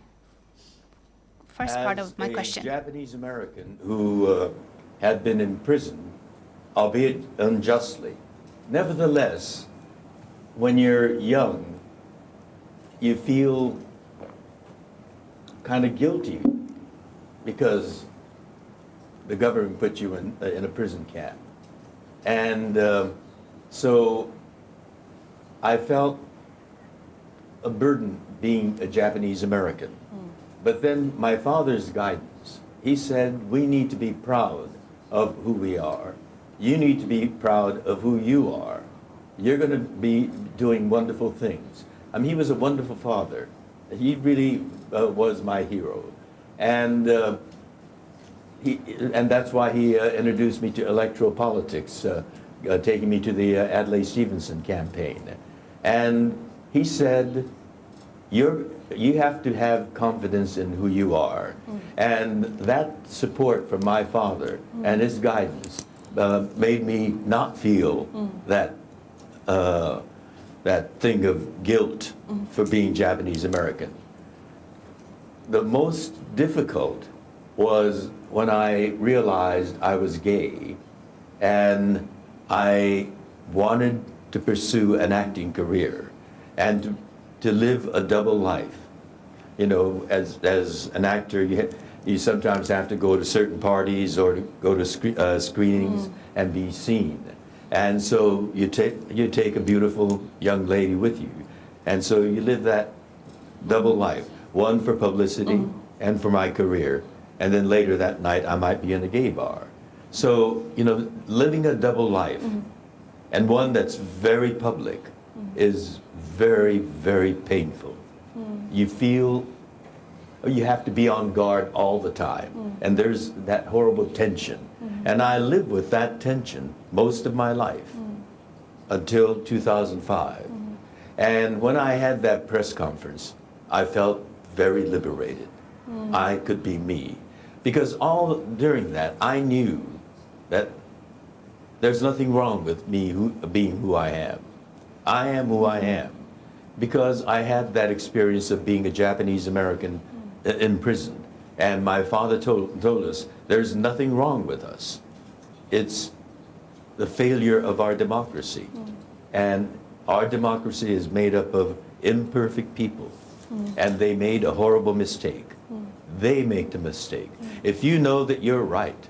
S9: first part of my question.
S7: As a Japanese American who had been in prison, albeit unjustly, nevertheless, when you're young, you feel kind of guilty because the government put you in a prison camp. And so I felt a burden being a Japanese American. But then my father's guidance, he said, we need to be proud of who we are. You need to be proud of who you are. You're going to be doing wonderful things. I mean, he was a wonderful father. He really was my hero. And that's why he introduced me to electoral politics, taking me to the Adlai Stevenson campaign. And he said, you have to have confidence in who you are. And that support from my father and his guidance made me not feel that thing of guilt for being Japanese American. The most difficult was when I realized I was gay and I wanted to pursue an acting career and to live a double life. You know, as an actor, you sometimes have to go to certain parties or to go to screenings and be seen. And so you take a beautiful young lady with you. And so you live that double life, one for publicity and for my career. And then later that night, I might be in a gay bar. So, you know, living a double life and one that's very public is very, very painful. You feel you have to be on guard all the time. And there's that horrible tension. And I lived with that tension most of my life until 2005. And when I had that press conference, I felt very liberated. I could be me. Because all during that, I knew that there's nothing wrong with me being who I am. I am who I am because I had that experience of being a Japanese American in prison. And my father told us, there's nothing wrong with us. It's the failure of our democracy. And our democracy is made up of imperfect people. And they made a horrible mistake. They make the mistake. If you know that you're right,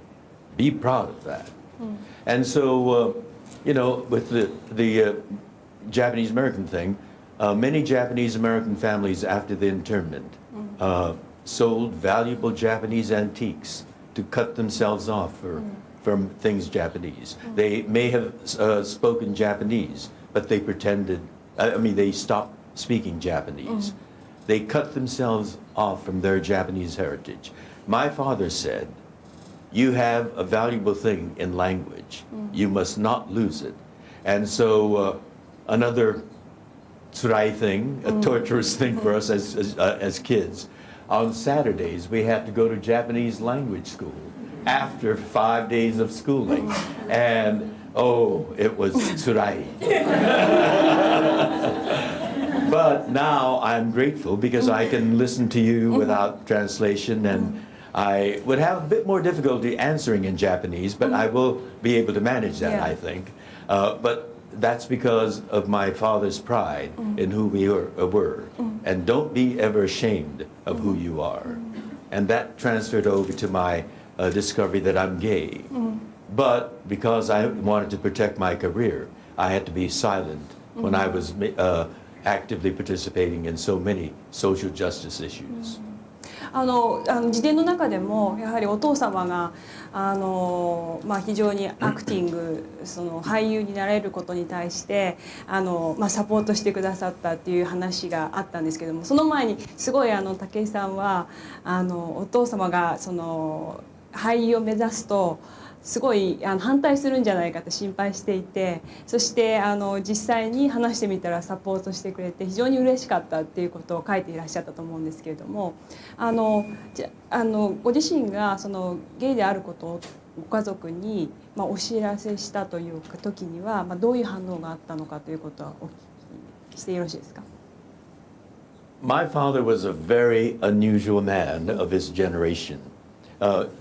S7: be proud of that. And so, you know, with the Japanese American thing, many Japanese American families after the internment sold valuable Japanese antiques to cut themselves off from things Japanese. They may have spoken Japanese, but they pretended, they stopped speaking Japanese. They cut themselves off from their Japanese heritage. My father said, you have a valuable thing in language. You must not lose it. And so another tsurai thing, a torturous thing for us as kids, on Saturdays we had to go to Japanese language school after 5 days of schooling. And oh, it was tsurai. But now I'm grateful because I can listen to you without translation, and I would have a bit more difficulty answering in Japanese, but I will be able to manage that, I think. But that's because of my father's pride in who we were. And don't be ever ashamed of who you are. And that transferred over to my discovery that I'm gay. But because I wanted to protect my career, I had to be silent when I was actively participating in so many social justice issues.
S10: 自伝の中でもやはりお父様が非常にアクティング俳優になれることに対してサポートしてくださったっていう話があったんですけども、その前にすごい武井さんはお父様が俳優を目指すとすごい反対するんじゃないかと心配していて、そして実際に話してみたらサポートしてくれて非常に嬉しかったっていうことを書いていらっしゃったと思うんですけれども、ご自身がそのゲイであることをご家族にお知らせしたという時には、どういう反応があったのかということはお聞きしてよろしいですか。
S7: My father was a very unusual man of his generation.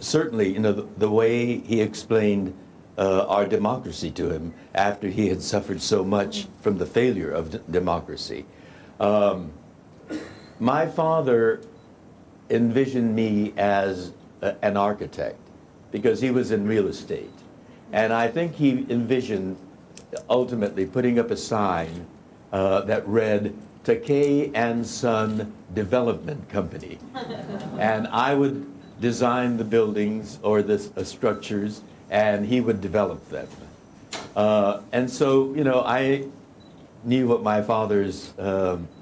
S7: Certainly, the way he explained our democracy to him after he had suffered so much from the failure of democracy. My father envisioned me as an architect because he was in real estate. And I think he envisioned ultimately putting up a sign that read, Takei and Son Development Company. And I would design the buildings or the structures, and he would develop them. And so, I knew what my father's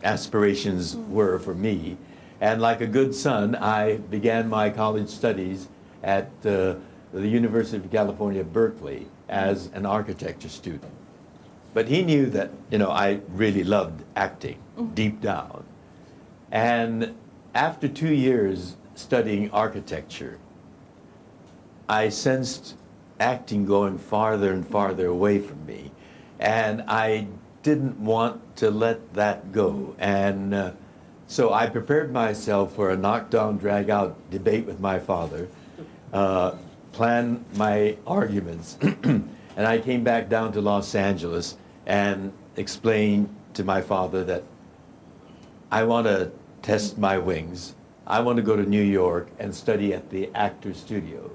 S7: aspirations were for me. And like a good son, I began my college studies at the University of California, Berkeley, as an architecture student. But he knew that, I really loved acting deep down. And after 2 years studying architecture, I sensed acting going farther and farther away from me. And I didn't want to let that go. And so I prepared myself for a knockdown, drag-out debate with my father, planned my arguments, and I came back down to Los Angeles and explained to my father that I want to test my wings. I want to go to New York and study at the Actors Studio.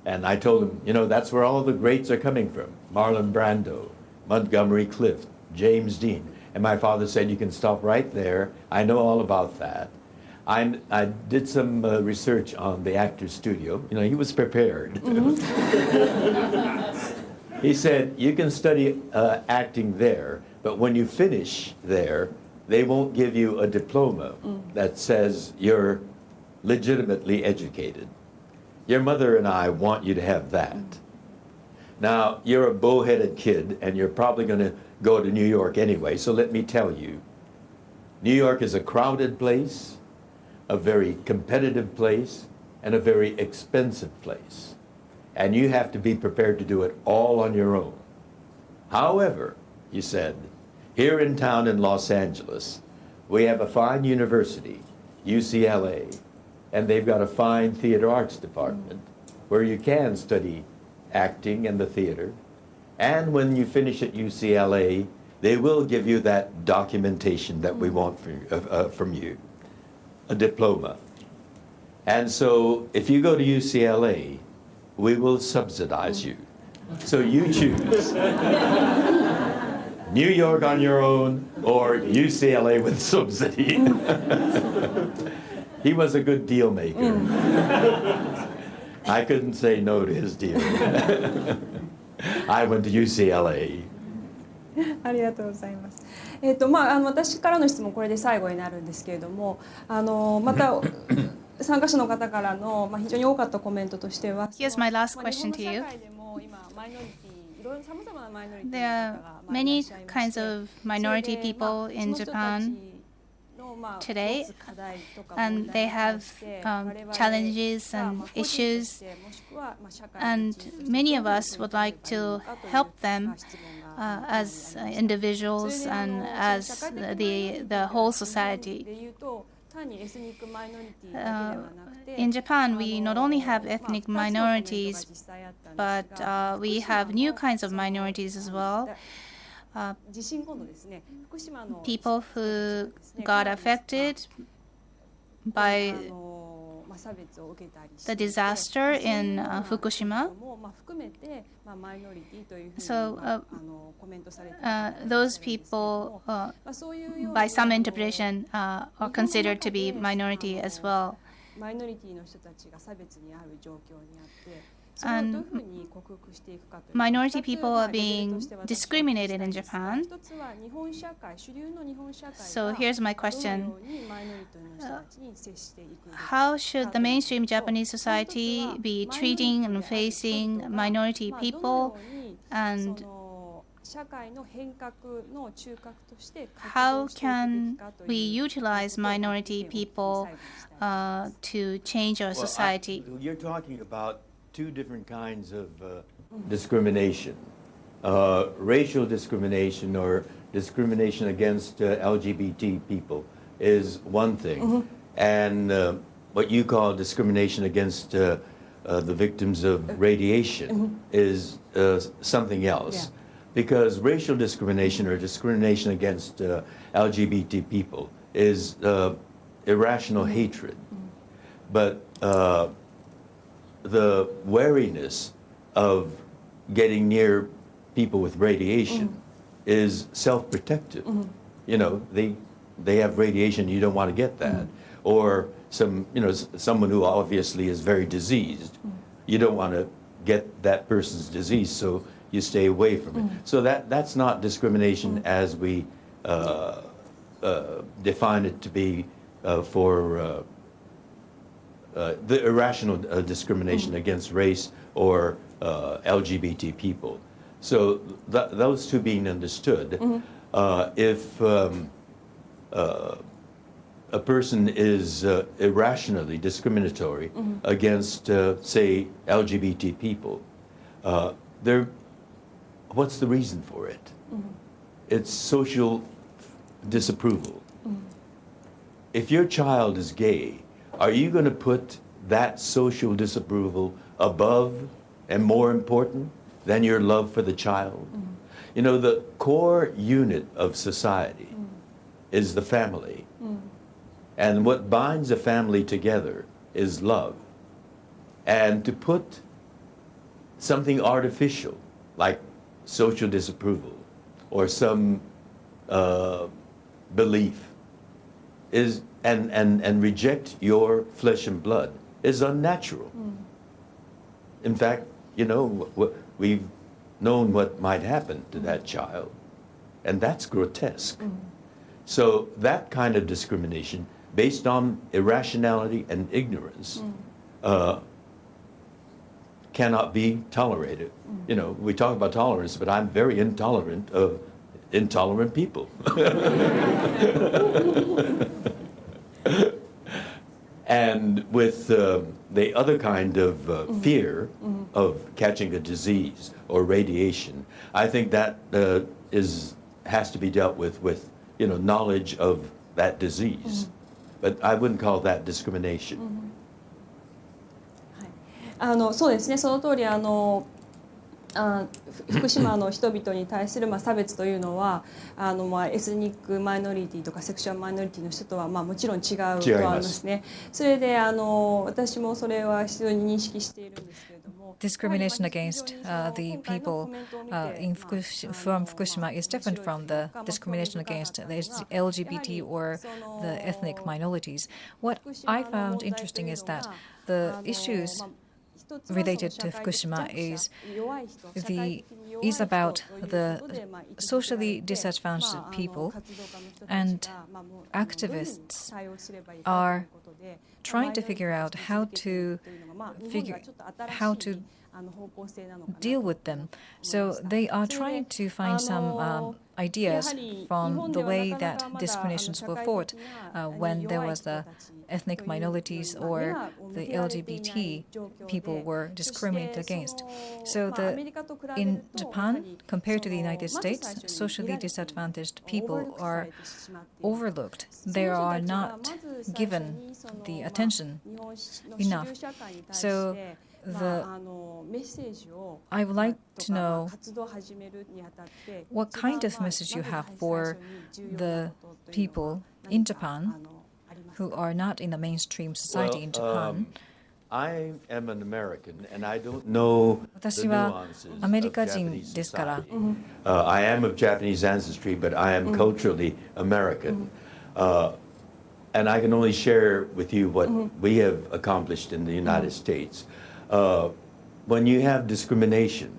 S7: And I told him, that's where all the greats are coming from. Marlon Brando, Montgomery Clift, James Dean. And my father said, you can stop right there. I know all about that. I did some research on the Actors Studio. He was prepared. He said, you can study acting there, but when you finish there, they won't give you a diploma that says you're legitimately educated. Your mother and I want you to have that. Now, you're a bull-headed kid, and you're probably going to go to New York anyway, so let me tell you, New York is a crowded place, a very competitive place, and a very expensive place. And you have to be prepared to do it all on your own. However, he said, here in town in Los Angeles, we have a fine university, UCLA, and they've got a fine theater arts department where you can study acting and the theater. And when you finish at UCLA, they will give you that documentation that we want from you, a diploma. And so if you go to UCLA, we will subsidize you. So you choose. New York on your own or UCLA with subsidy. He was a good deal maker. I couldn't say no to his deal. I went to UCLA.
S10: ありがとうございます。私からの質問これで最後になるんですけれども、また参加者の方からの非常に多かったコメントとしては、
S9: Here's my last question to you. There are many kinds of minority people in Japan today, and they have challenges and issues, and many of us would like to help them as individuals and as the whole society. In Japan, we not only have ethnic minorities, but we have new kinds of minorities as well. People who got affected by the disaster in Fukushima. So those people, by some interpretation, are considered to be minority as well. And minority people are being discriminated in Japan. So here's my question. How should the mainstream Japanese society be treating and facing minority people, and how can we utilize minority people to change our society?
S7: You're talking about two different kinds of discrimination. Racial discrimination or discrimination against LGBT people is one thing, and what you call discrimination against the victims of radiation is something else. Because racial discrimination or discrimination against LGBT people is irrational hatred. But the wariness of getting near people with radiation is self-protective. You know, they have radiation, you don't want to get that. Or someone who obviously is very diseased, you don't want to get that person's disease, so you stay away from it. So that's not discrimination as we define it to be for the irrational discrimination against race or LGBT people. So those two being understood, if a person is irrationally discriminatory against, say, LGBT people, what's the reason for it? It's social disapproval. If your child is gay, are you going to put that social disapproval above and more important than your love for the child? You know, the core unit of society is the family. And what binds a family together is love. And to put something artificial, like social disapproval or some belief and reject your flesh and blood is unnatural. In fact, you know, we've known what might happen to that child, and that's grotesque. So that kind of discrimination based on irrationality and ignorance cannot be tolerated. You know, we talk about tolerance, but I'm very intolerant of intolerant people. And with the other kind of fear of catching a disease or radiation, I think that has to be dealt with knowledge of that disease. But I wouldn't call that discrimination.
S10: そうですね、その通り福島の人々に対する差別というのはエスニックマイノリティとかセクシュアルマイノリティの人とはもちろん違うとは思いますね。それで私もそれは非常に認識しているんですけれども。
S11: Discrimination against the people from Fukushima is different from the discrimination against the LGBT or the ethnic minorities. What I found interesting is that the issues related to Fukushima is about the socially disadvantaged people, and activists are trying to figure out how to deal with them. So they are trying to find some ideas from the way that discriminations were fought when there was the ethnic minorities or the LGBT people were discriminated against. So in Japan, compared to the United States, socially disadvantaged people are overlooked. They are not given the attention enough. So I would like to know what kind of message you have for the people in Japan who are not in the mainstream society in Japan.
S7: I am an American, and I don't know the nuances of Japanese society. I am of Japanese ancestry, but I am culturally American. And I can only share with you what we have accomplished in the United States. when you have discrimination,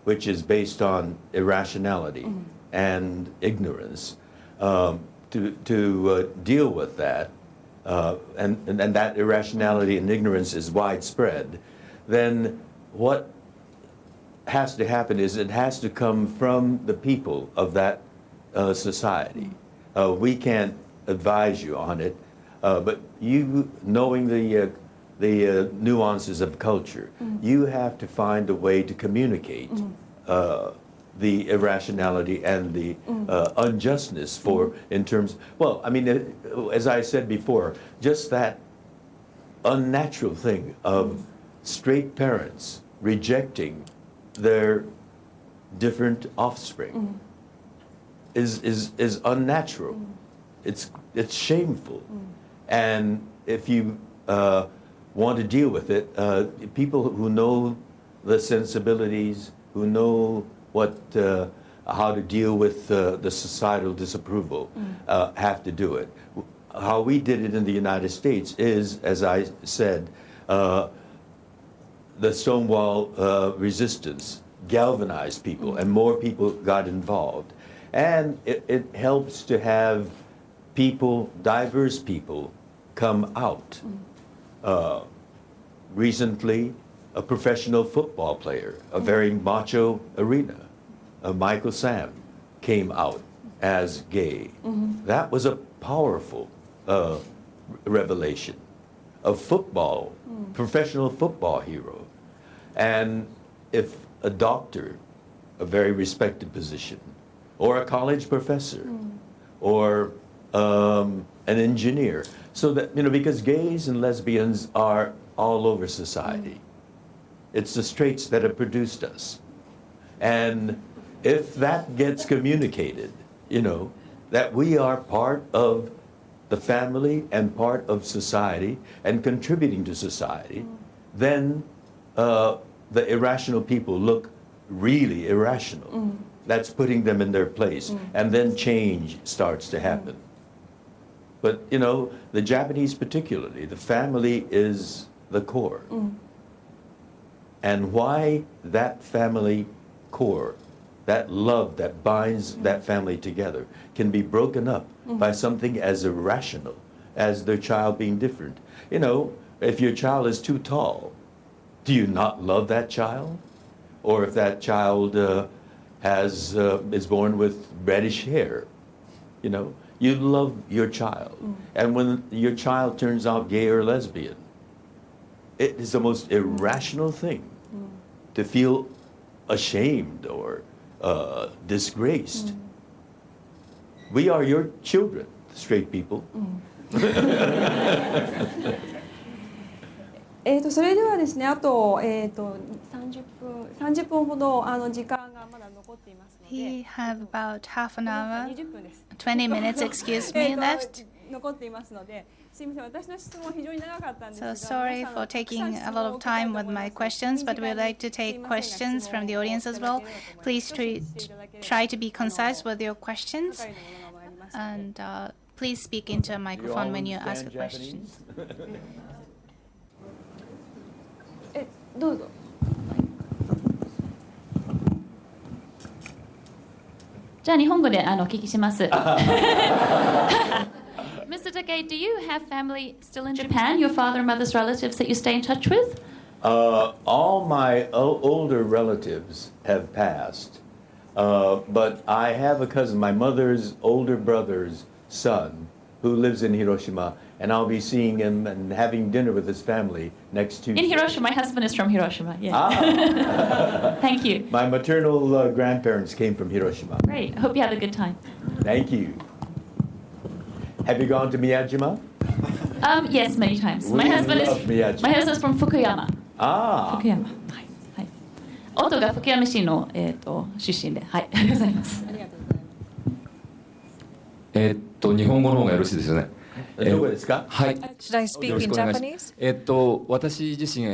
S7: which is based on irrationality and ignorance, to deal with that, and that irrationality and ignorance is widespread, then what has to happen is it has to come from the people of that society. We can't advise you on it, but you, knowing the nuances of culture, you have to find a way to communicate the irrationality and the unjustness in terms, well, I mean, as I said before, just that unnatural thing of straight parents rejecting their different offspring is unnatural. It's shameful. And if you want to deal with it, people who know the sensibilities, who know how to deal with the societal disapproval, have to do it. How we did it in the United States is, as I said, the Stonewall resistance galvanized people, and more people got involved. And it helps to have people, diverse people, come out. Recently, a professional football player, a very macho arena, Michael Sam, came out as gay. That was a powerful revelation of football, professional football hero. And if a doctor, a very respected position, or a college professor, or an engineer, so that, because gays and lesbians are all over society. It's the straights that have produced us. And if that gets communicated, that we are part of the family and part of society and contributing to society, then the irrational people look really irrational. That's putting them in their place. And then change starts to happen. But, the Japanese particularly, the family is the core. And why that family core, that love that binds that family together, can be broken up by something as irrational as their child being different. If your child is too tall, do you not love that child? Or if that child is born with reddish hair, you love your child. And when your child turns out gay or lesbian, it is the most irrational thing to feel ashamed or disgraced. We are your children, straight people.
S10: それではですね、あと、30分ほど時間がまだ残っていますので、
S9: We have about half an hour,
S10: 20分です。
S9: 20 minutes, excuse me, left.
S10: 残っていますので、すみません、私の質問非常に長かったんですけど、
S9: So sorry for taking a lot of time with my questions, but we'd like to take questions from the audience as well. Please try to be concise with your questions, and please speak into a microphone when you ask a question.
S10: どうぞ。
S12: じゃあ日本語でお聞きします。Mr. Takei, do you have family still in Japan? Your father and mother's relatives that you stay in touch with?
S7: All my older relatives have passed, but I have a cousin, my mother's older brother's son, who lives in Hiroshima, and I'll be seeing him and having dinner with his family next Tuesday.
S12: In Hiroshima, my husband is from Hiroshima. Yeah.
S7: Ah.
S12: Thank you.
S7: My maternal grandparents came from Hiroshima.
S12: Great. Hope you had a good time.
S7: Thank you. Have you gone to Miyajima?
S12: Yes, many times.
S7: We
S12: My husband
S7: love Miyajima.
S12: my husband is from Fukuyama.
S7: Ah.
S12: 福山。はいはい。夫が福山市の出身で、はい、ありがとうございます。
S13: 日本語の方がよろしいですよね。
S7: どこですか？
S13: はい。
S11: Should I speak in Japanese?
S13: 私自身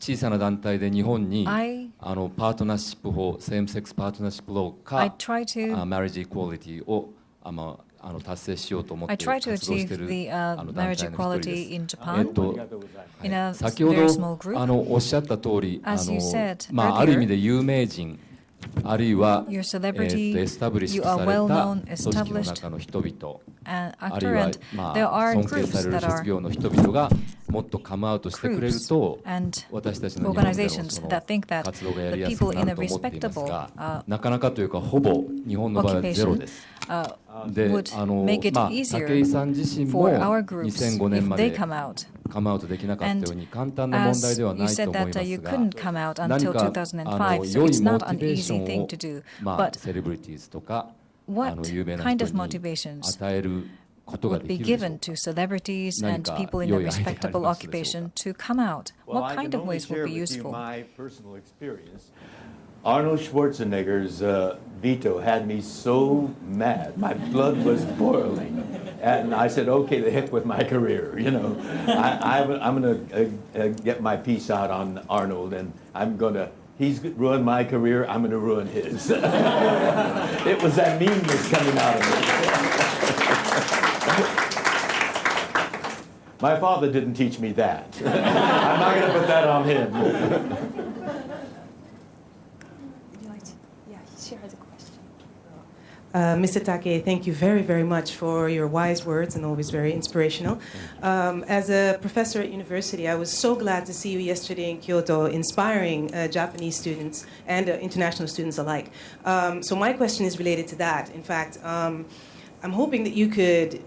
S13: 小さな団体で日本にパートナーシップ法、セームセックスパートナーシップローか、
S11: I try to
S13: marriage equality を達成しようと思って
S11: I
S13: 活
S11: try
S13: 動
S11: to
S13: してい
S11: achieve
S13: る
S11: the
S13: 団
S11: marriage
S13: 体の一人
S11: equality
S13: で
S11: in
S13: す。
S11: Japan in a
S13: 先ほ
S11: very
S13: ど
S11: small group.
S13: おっしゃった通り、
S11: As you said
S13: ある意味
S11: earlier,
S13: で有名人あるいは
S11: Your celebrity,
S13: エスタブリッシュ
S11: you are
S13: された
S11: well-known,
S13: 組織の
S11: established
S13: 中の人々
S11: an
S13: あるい
S11: actor,
S13: は
S11: and there are
S13: 尊敬
S11: groups
S13: される
S11: that
S13: 職
S11: are
S13: 業の人々がもっとカムアウトしてくれると
S11: and
S13: 私たちの日本での
S11: organizations
S13: その
S11: that think that
S13: 活動がや
S11: the
S13: りやすく
S11: people
S13: な
S11: in
S13: る
S11: a
S13: と思っています
S11: respectable
S13: がなかなかというかほぼ日本の場合はゼロ
S11: occupation
S13: です。
S11: would
S13: で
S11: make it
S13: 武井
S11: easier
S13: さん自身も
S11: for our groups
S13: 2005年
S11: if
S13: ま
S11: they
S13: で
S11: come out.
S13: カムアウトできなかったよ
S11: And
S13: うに簡単な問題
S11: as
S13: では
S11: you
S13: ないと
S11: said
S13: 思いま
S11: that you
S13: すが
S11: couldn't come out
S13: 何
S11: until
S13: か
S11: 2005, so
S13: 良い
S11: it's
S13: モ
S11: not
S13: チ
S11: an
S13: ベーシ
S11: easy
S13: ョ
S11: thing
S13: ンを
S11: to do.
S13: まあ
S11: But
S13: セレブリティーズとか
S11: what
S13: 有名な
S11: kind
S13: 人
S11: of
S13: に
S11: motivations
S13: 与えることが
S11: would
S13: で
S11: be
S13: きるでしょう
S11: given to celebrities
S13: 何
S11: and
S13: か
S11: people in
S13: 良
S11: a
S13: いアイデアあり
S11: respectable
S13: ますでしょう
S11: occupation
S13: か
S11: to come out?
S7: Well,
S11: What
S7: I
S11: kind
S7: can
S11: of
S7: only
S11: ways would
S7: share
S11: be
S7: with you
S11: useful?
S7: my personal experience. Arnold Schwarzenegger's veto had me so mad. My blood was boiling. And I said, okay, the heck with my career, you know. I'm going to get my piece out on Arnold, and he's ruined my career, I'm going to ruin his. It was that meanness coming out of me. My father didn't teach me that. I'm not going to put that on him.
S8: Would you like to? Yeah, she has a question.
S14: Mr. Take, thank you very, very much for your wise words and always very inspirational. As a professor at university, I was so glad to see you yesterday in Kyoto, inspiring Japanese students and international students alike. So my question is related to that. In fact, I'm hoping that you could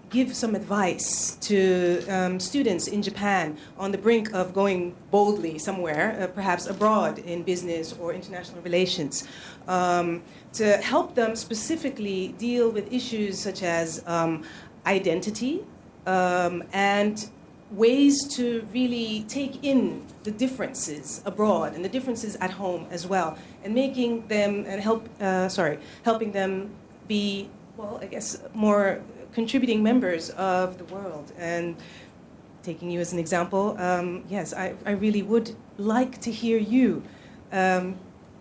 S14: give some advice to students in Japan on the brink of going boldly somewhere, perhaps abroad in business or international relations, to help them specifically deal with issues such as identity and ways to really take in the differences abroad and the differences at home as well, and making them and helping them be, well, I guess, more contributing members of the world. And taking you as an example, yes, I really would like to hear you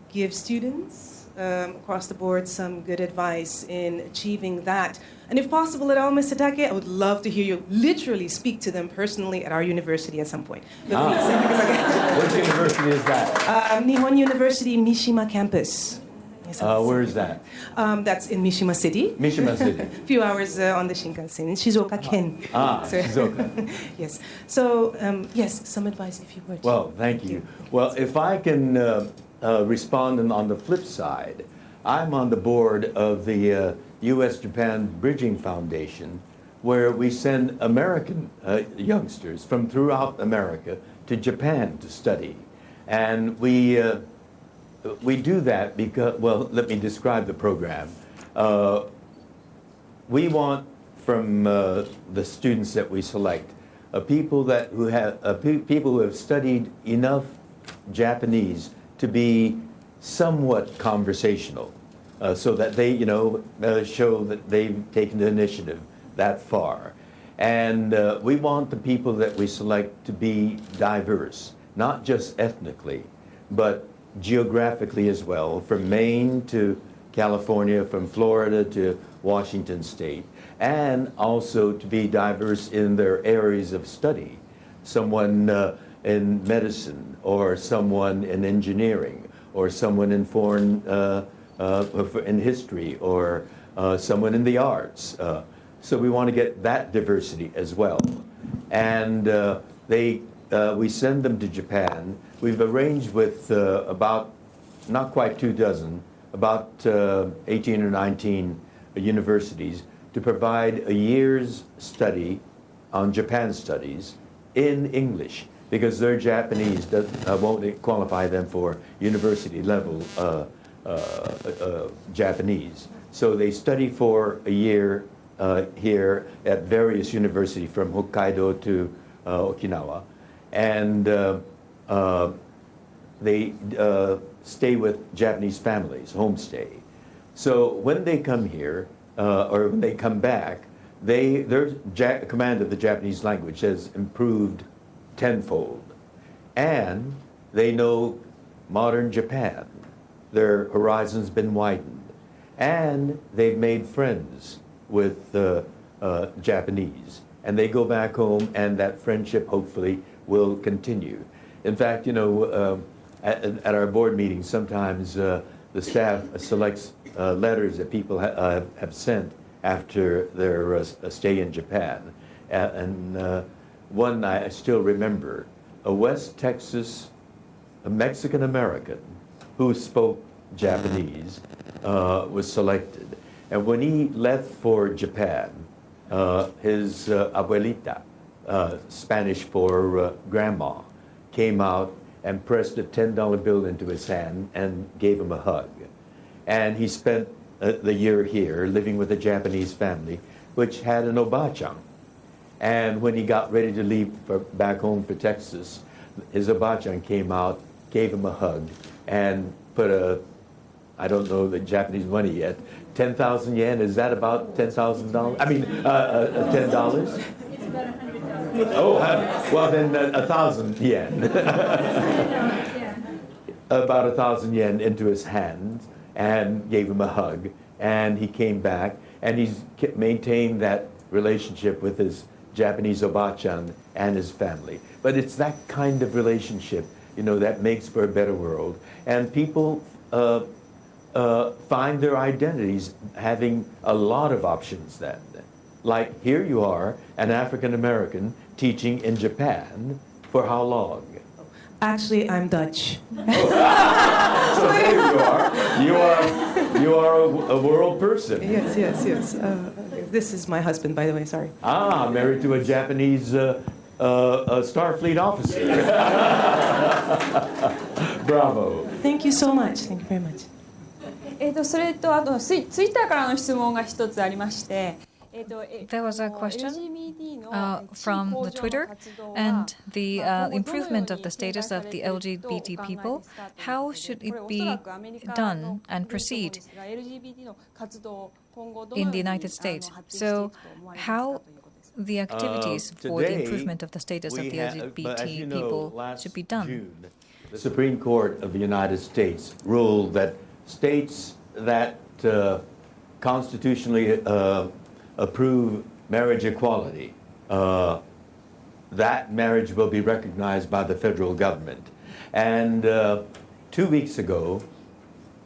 S14: give students across the board some good advice in achieving that. And if possible at all, Mr. Take, I would love to hear you literally speak to them personally at our university at some point.
S7: Which university is that?
S14: Nihon University Mishima campus.
S7: Where is that?
S14: That's in Mishima City.
S7: Mishima City.
S14: A few hours on the Shinkansen, in Shizuoka Ken.
S7: Shizuoka.
S14: Yes. So, yes, some advice if you would.
S7: Well, thank you. Well, if I can respond on the flip side, I'm on the board of the U.S.-Japan Bridging Foundation, where we send American youngsters from throughout America to Japan to study. And we do that because, well, let me describe the program. We want from the students that we select people who have studied enough Japanese to be somewhat conversational, so that they, show that they've taken the initiative that far. And we want the people that we select to be diverse, not just ethnically, but geographically as well, from Maine to California, from Florida to Washington State, and also to be diverse in their areas of study. Someone in medicine, or someone in engineering, or someone in in history, or someone in the arts. So we want to get that diversity as well. And we send them to Japan. We've arranged with about, not quite 24, about 18 or 19 universities to provide a year's study on Japan studies in English, because their Japanese won't qualify them for university level Japanese. So they study for a year here at various universities from Hokkaido to Okinawa. And they stay with Japanese families, homestay. So when they come here, or when they come back, their command of the Japanese language has improved tenfold. And they know modern Japan. Their horizon's been widened. And they've made friends with Japanese. And they go back home, and that friendship hopefully will continue. In fact, you know, at our board meetings, sometimes the staff selects letters that people have sent after their stay in Japan. And one I still remember, a West Texas, a Mexican American who spoke Japanese was selected. And when he left for Japan, his abuelita, Spanish for grandma, came out and pressed a $10 bill into his hand and gave him a hug. And he spent the year here living with a Japanese family, which had an obachan. And when he got ready to leave back home for Texas, his obachan came out, gave him a hug, and put I don't know the Japanese money yet, 10,000 yen, is that about $10,000? I mean, $10? Oh, well then 1,000 yen. About 1,000 yen into his hand and gave him a hug. And he came back, and he's maintained that relationship with his Japanese obachan and his family. But it's that kind of relationship, you know, that makes for a better world. And people find their identities having a lot of options then. Like here you are, an African American teaching in Japan for how long?
S14: Actually, I'm Dutch.
S7: So there you are. You are a world person.
S14: Yes, yes, yes. This is my husband, by the way, sorry.
S7: Ah, married to a Japanese Starfleet officer. Bravo.
S14: Thank you so much. Thank you very much.
S10: それとあとツイッターからの質問が一つありまして。
S11: There was a question from the Twitter and the improvement of the status of the LGBT people. How should it be done and proceed in the United States? So how the activities for the improvement of the status of the LGBT people should be done?
S7: June, the Supreme Court of the United States ruled that states that constitutionally approve marriage equality, that marriage will be recognized by the federal government. And 2 weeks ago,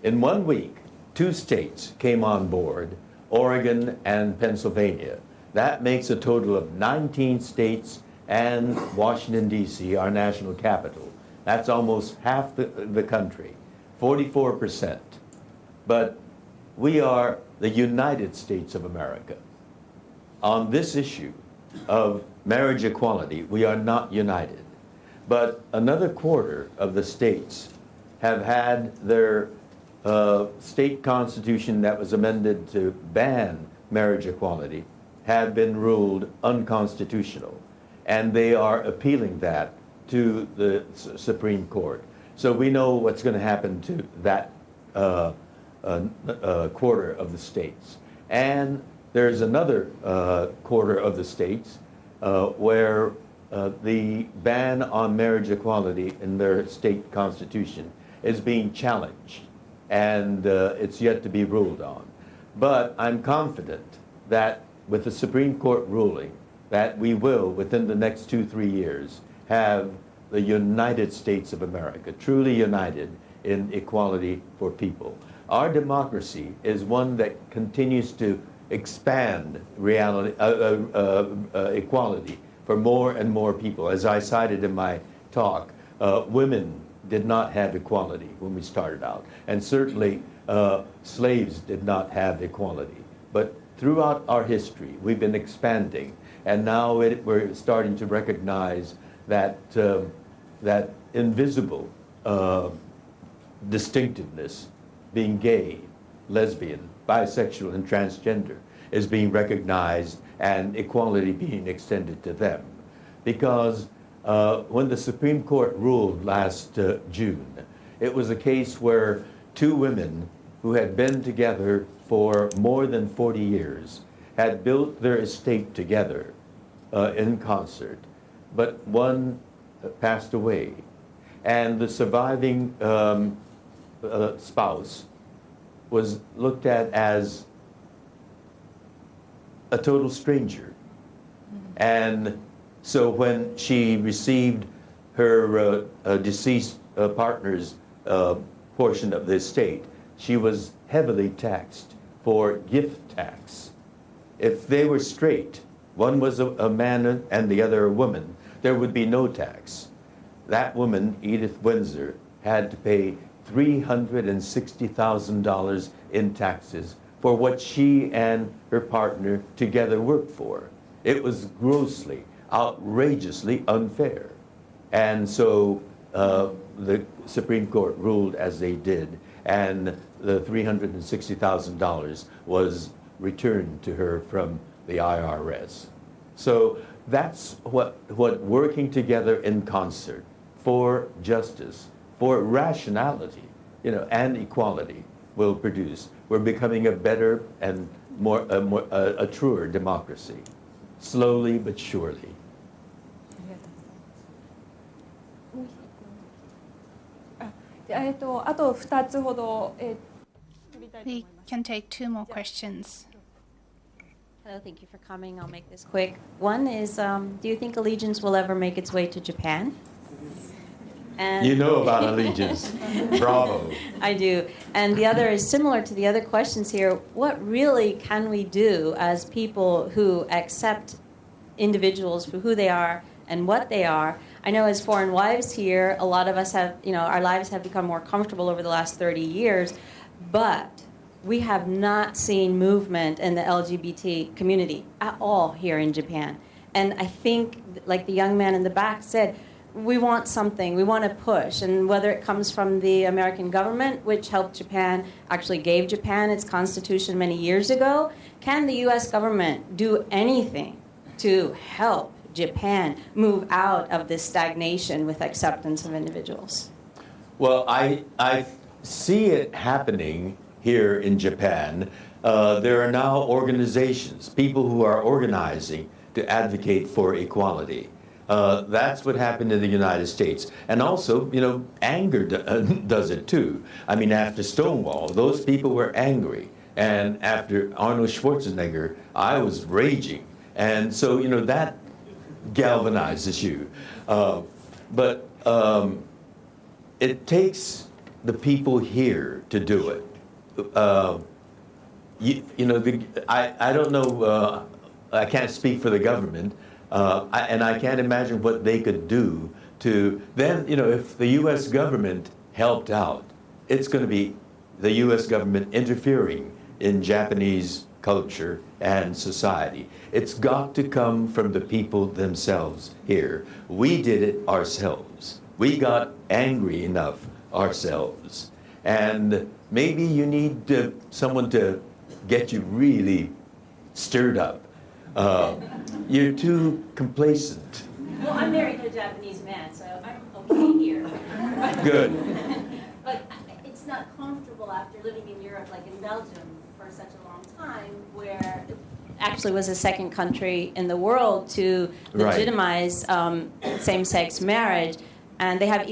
S7: in 1 week, 2 states came on board, Oregon and Pennsylvania. That makes a total of 19 states and Washington, D.C., our national capital. That's almost half the country, 44%. But we are the United States of America. On this issue of marriage equality, we are not united. But another quarter of the states have had their state constitution that was amended to ban marriage equality have been ruled unconstitutional. And they are appealing that to the Supreme Court. So we know what's going to happen to that quarter of the states. And there's another quarter of the states where the ban on marriage equality in their state constitution is being challenged, and it's yet to be ruled on. But I'm confident that with the Supreme Court ruling that we will, within the next 2-3 years, have the United States of America, truly united in equality for people. Our democracy is one that continues to expand equality for more and more people. As I cited in my talk, women did not have equality when we started out, and certainly slaves did not have equality. But throughout our history, we've been expanding, and now we're starting to recognize that that invisible distinctiveness, being gay, lesbian, bisexual, and transgender, is being recognized and equality being extended to them. Because when the Supreme Court ruled last June, it was a case where 2 women who had been together for more than 40 years had built their estate together in concert, but one passed away. And the surviving spouse was looked at as a total stranger. And so when she received her deceased partner's portion of the estate, she was heavily taxed for gift tax. If they were straight, one was a man and the other a woman, there would be no tax. That woman, Edith Windsor, had to pay $360,000 in taxes for what she and her partner together worked for. It was grossly, outrageously unfair. And so the Supreme Court ruled as they did, and the $360,000 was returned to her from the IRS. So that's what working together in concert for justice, for rationality, and equality will produce. We're becoming a better and a truer democracy, slowly but surely.
S9: We can take 2 more questions.
S15: Hello, thank you for coming. I'll make this quick. One is, do you think Allegiance will ever make its way to Japan? And
S7: you know about Allegiance. Bravo.
S15: I do. And the other is similar to the other questions here. What really can we do as people who accept individuals for who they are and what they are? I know as foreign wives here, a lot of us have, our lives have become more comfortable over the last 30 years, but we have not seen movement in the LGBT community at all here in Japan. And I think, like the young man in the back said, we want something, we want to push, and whether it comes from the American government, which helped Japan, actually gave Japan its constitution many years ago, can the U.S. government do anything to help Japan move out of this stagnation with acceptance of individuals?
S7: Well, I see it happening here in Japan. There are now organizations, people who are organizing to advocate for equality. That's what happened in the United States. And also, anger does it too. I mean, after Stonewall, those people were angry. And after Arnold Schwarzenegger, I was raging. And so, that galvanizes you. But it takes the people here to do it. I don't know, I can't speak for the government, and I can't imagine what they could do to then, if the U.S. government helped out, it's going to be the U.S. government interfering in Japanese culture and society. It's got to come from the people themselves here. We did it ourselves. We got angry enough ourselves. And maybe you need someone to get you really stirred up. You're too complacent.
S15: Well, I'm married to a Japanese man, so I'm okay here.
S7: Good.
S15: But it's not comfortable after living in Europe, like in Belgium, for such a long time, where it actually was the second country in the world to legitimize same-sex marriage, and they have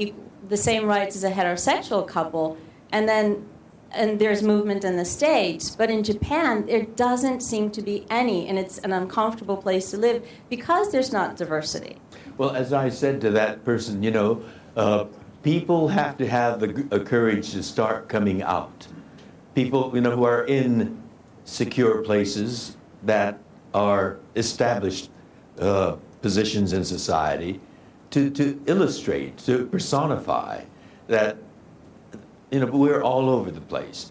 S15: the same rights as a heterosexual couple, and there's movement in the States, but in Japan, there doesn't seem to be any, and it's an uncomfortable place to live because there's not diversity.
S7: Well, as I said to that person, people have to have the courage to start coming out. People, who are in secure places that are established positions in society, to illustrate, to personify that, we're all over the place.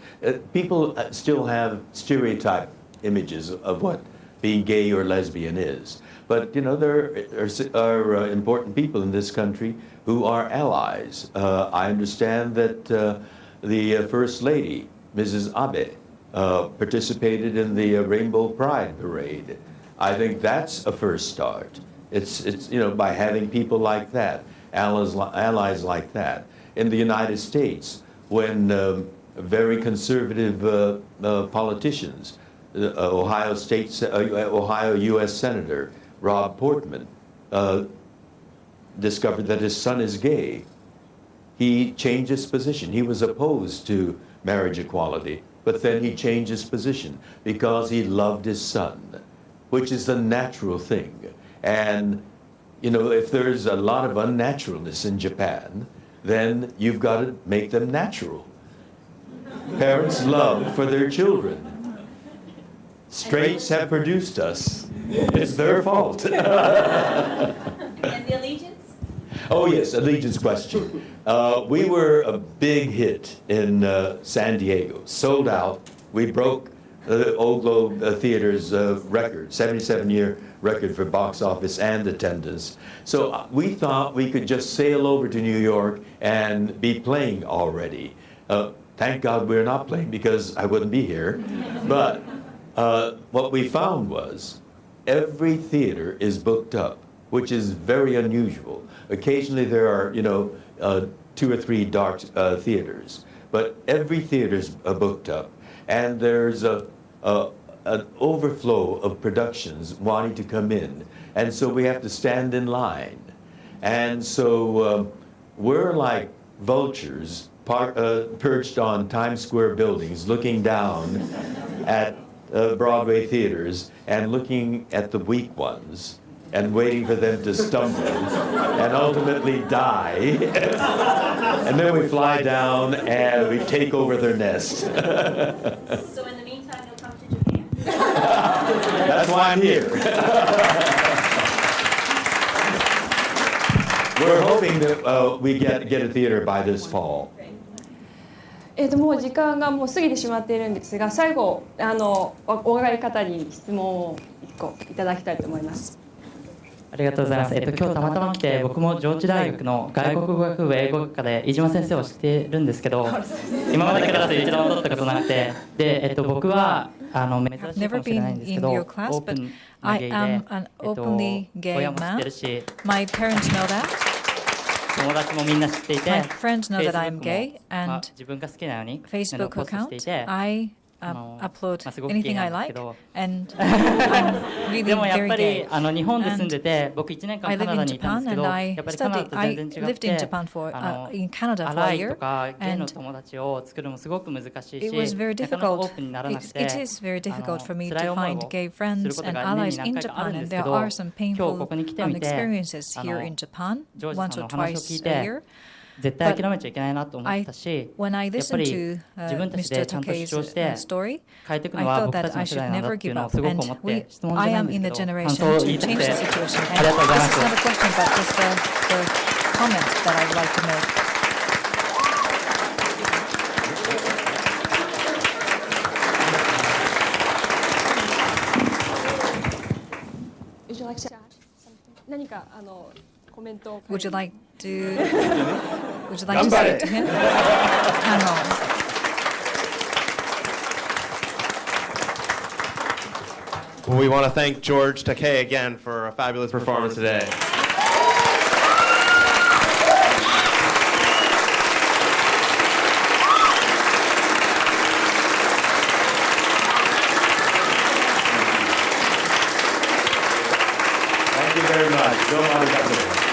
S7: People still have stereotype images of what being gay or lesbian is. But, there are important people in this country who are allies. I understand that the First Lady, Mrs. Abe, participated in the Rainbow Pride Parade. I think that's a first start. It's by having people like that, allies like that. In the United States, when very conservative politicians, Ohio U.S. Senator Rob Portman, discovered that his son is gay, he changed his position. He was opposed to marriage equality, but then he changed his position because he loved his son. which is a natural thing. And, you know, if there's a lot of unnaturalness in Japan, then you've got to make them natural. Parents love for their children. Straights have produced us. It's their fault.
S15: And the allegiance?
S7: Oh, yes, allegiance question. We were a big hit in San Diego, sold out. We broke the Old Globe Theater's record, 77-year record for box office and attendance. So we thought we could just sail over to New York and be playing already. Thank God we're not playing because I wouldn't be here. But what we found was every theater is booked up, which is very unusual. Occasionally there are, you know, 2 or 3 dark theaters, but every theater's booked up, and there's an overflow of productions wanting to come in, and so we have to stand in line. And so we're like vultures perched on Times Square buildings, looking down at Broadway theaters and looking at the weak ones and waiting for them to stumble and ultimately die. And then we fly down and we take over their nest.
S15: So in the meantime, you'll come to Japan?
S7: That's why I'm here. We're hoping that we get a theater by this fall.
S10: もう時間がもう過ぎてしまっているんですが、最後お若い方に質問を1個いただきたいと思います。
S16: ありがとうございます。今日たまたま来て、僕も上智大学の外国語学部英語学科で飯島先生を知っているんですけど、今までクラス一度も取ったことなくて、で、僕は珍しいかもしれないんですけど、オープンなゲイで、親も知ってるし、
S11: My parents know that.
S16: 友達もみんな知っていて、
S11: My friends know that I'm gay, and
S16: 自分が好きなように
S11: Facebook
S16: ポストしてい
S11: account,
S16: て、
S11: I upload
S16: すごくゲイ
S11: anything
S16: な
S11: I
S16: んですけ
S11: like,
S16: ど、
S11: and I'm really
S16: でもやっ
S11: very
S16: ぱり
S11: gay.
S16: 日本で住んでて、僕1年間
S11: I
S16: カ
S11: live
S16: ナダ
S11: in
S16: にいたんです
S11: Japan,
S16: け
S11: and
S16: ど、
S11: I
S16: やっぱりカナダ
S11: studied.
S16: と
S11: I
S16: 全然違っ
S11: lived in
S16: て、
S11: Japan for in Canada for
S16: アラ
S11: a
S16: イ
S11: year,
S16: とかゲイの
S11: and
S16: 友達を作るのもすごく難しいし、
S11: it was very
S16: なかなかオ
S11: difficult.
S16: ープンにならなく
S11: It
S16: て、
S11: is very difficult for me
S16: 辛い
S11: to
S16: 思い
S11: find
S16: を
S11: gay
S16: する
S11: friends
S16: こと
S11: and
S16: が年に
S11: allies in
S16: 何回かある
S11: Japan,
S16: んで
S11: and
S16: すけ
S11: there
S16: ど、
S11: are some
S16: 今日
S11: painful
S16: ここに来てみて、
S11: experiences here in Japan,
S16: ジョージ
S11: once
S16: さん
S11: or
S16: の話を
S11: twice
S16: 聞い
S11: a
S16: て、
S11: year.
S16: 絶対諦めちゃいけないなと思ったし、
S11: when I
S16: やっぱ
S11: listened
S16: り
S11: to
S16: 自分たちで
S11: Mr.
S16: ちゃんと主
S11: Takei's
S16: 張して
S11: story,
S16: 変えていく
S11: I
S16: のは
S11: thought
S16: 僕た
S11: that
S16: ちの
S11: I
S16: 世
S11: should
S16: 代なんだ
S11: never
S16: っていう
S11: give
S16: のを
S11: up.
S16: すごく
S11: And
S16: 思って質問じ
S11: I
S16: ゃない
S11: am
S16: ん
S11: in
S16: です
S11: the
S16: けど、感
S11: generation
S16: 想を
S11: to
S16: 言いたく
S11: change
S16: て、
S11: the situation.
S16: ありがとうござい
S11: And
S16: ま
S11: this
S16: す。
S11: is not a question, but just the comment that I'd like to make.
S10: Would you like to add something? 何かコメントを。
S11: Would you like to? Would you like to say it to him?
S1: Well, we want to thank George Takei again for a fabulous performance today.
S7: Thank you very much. どうもありがとう。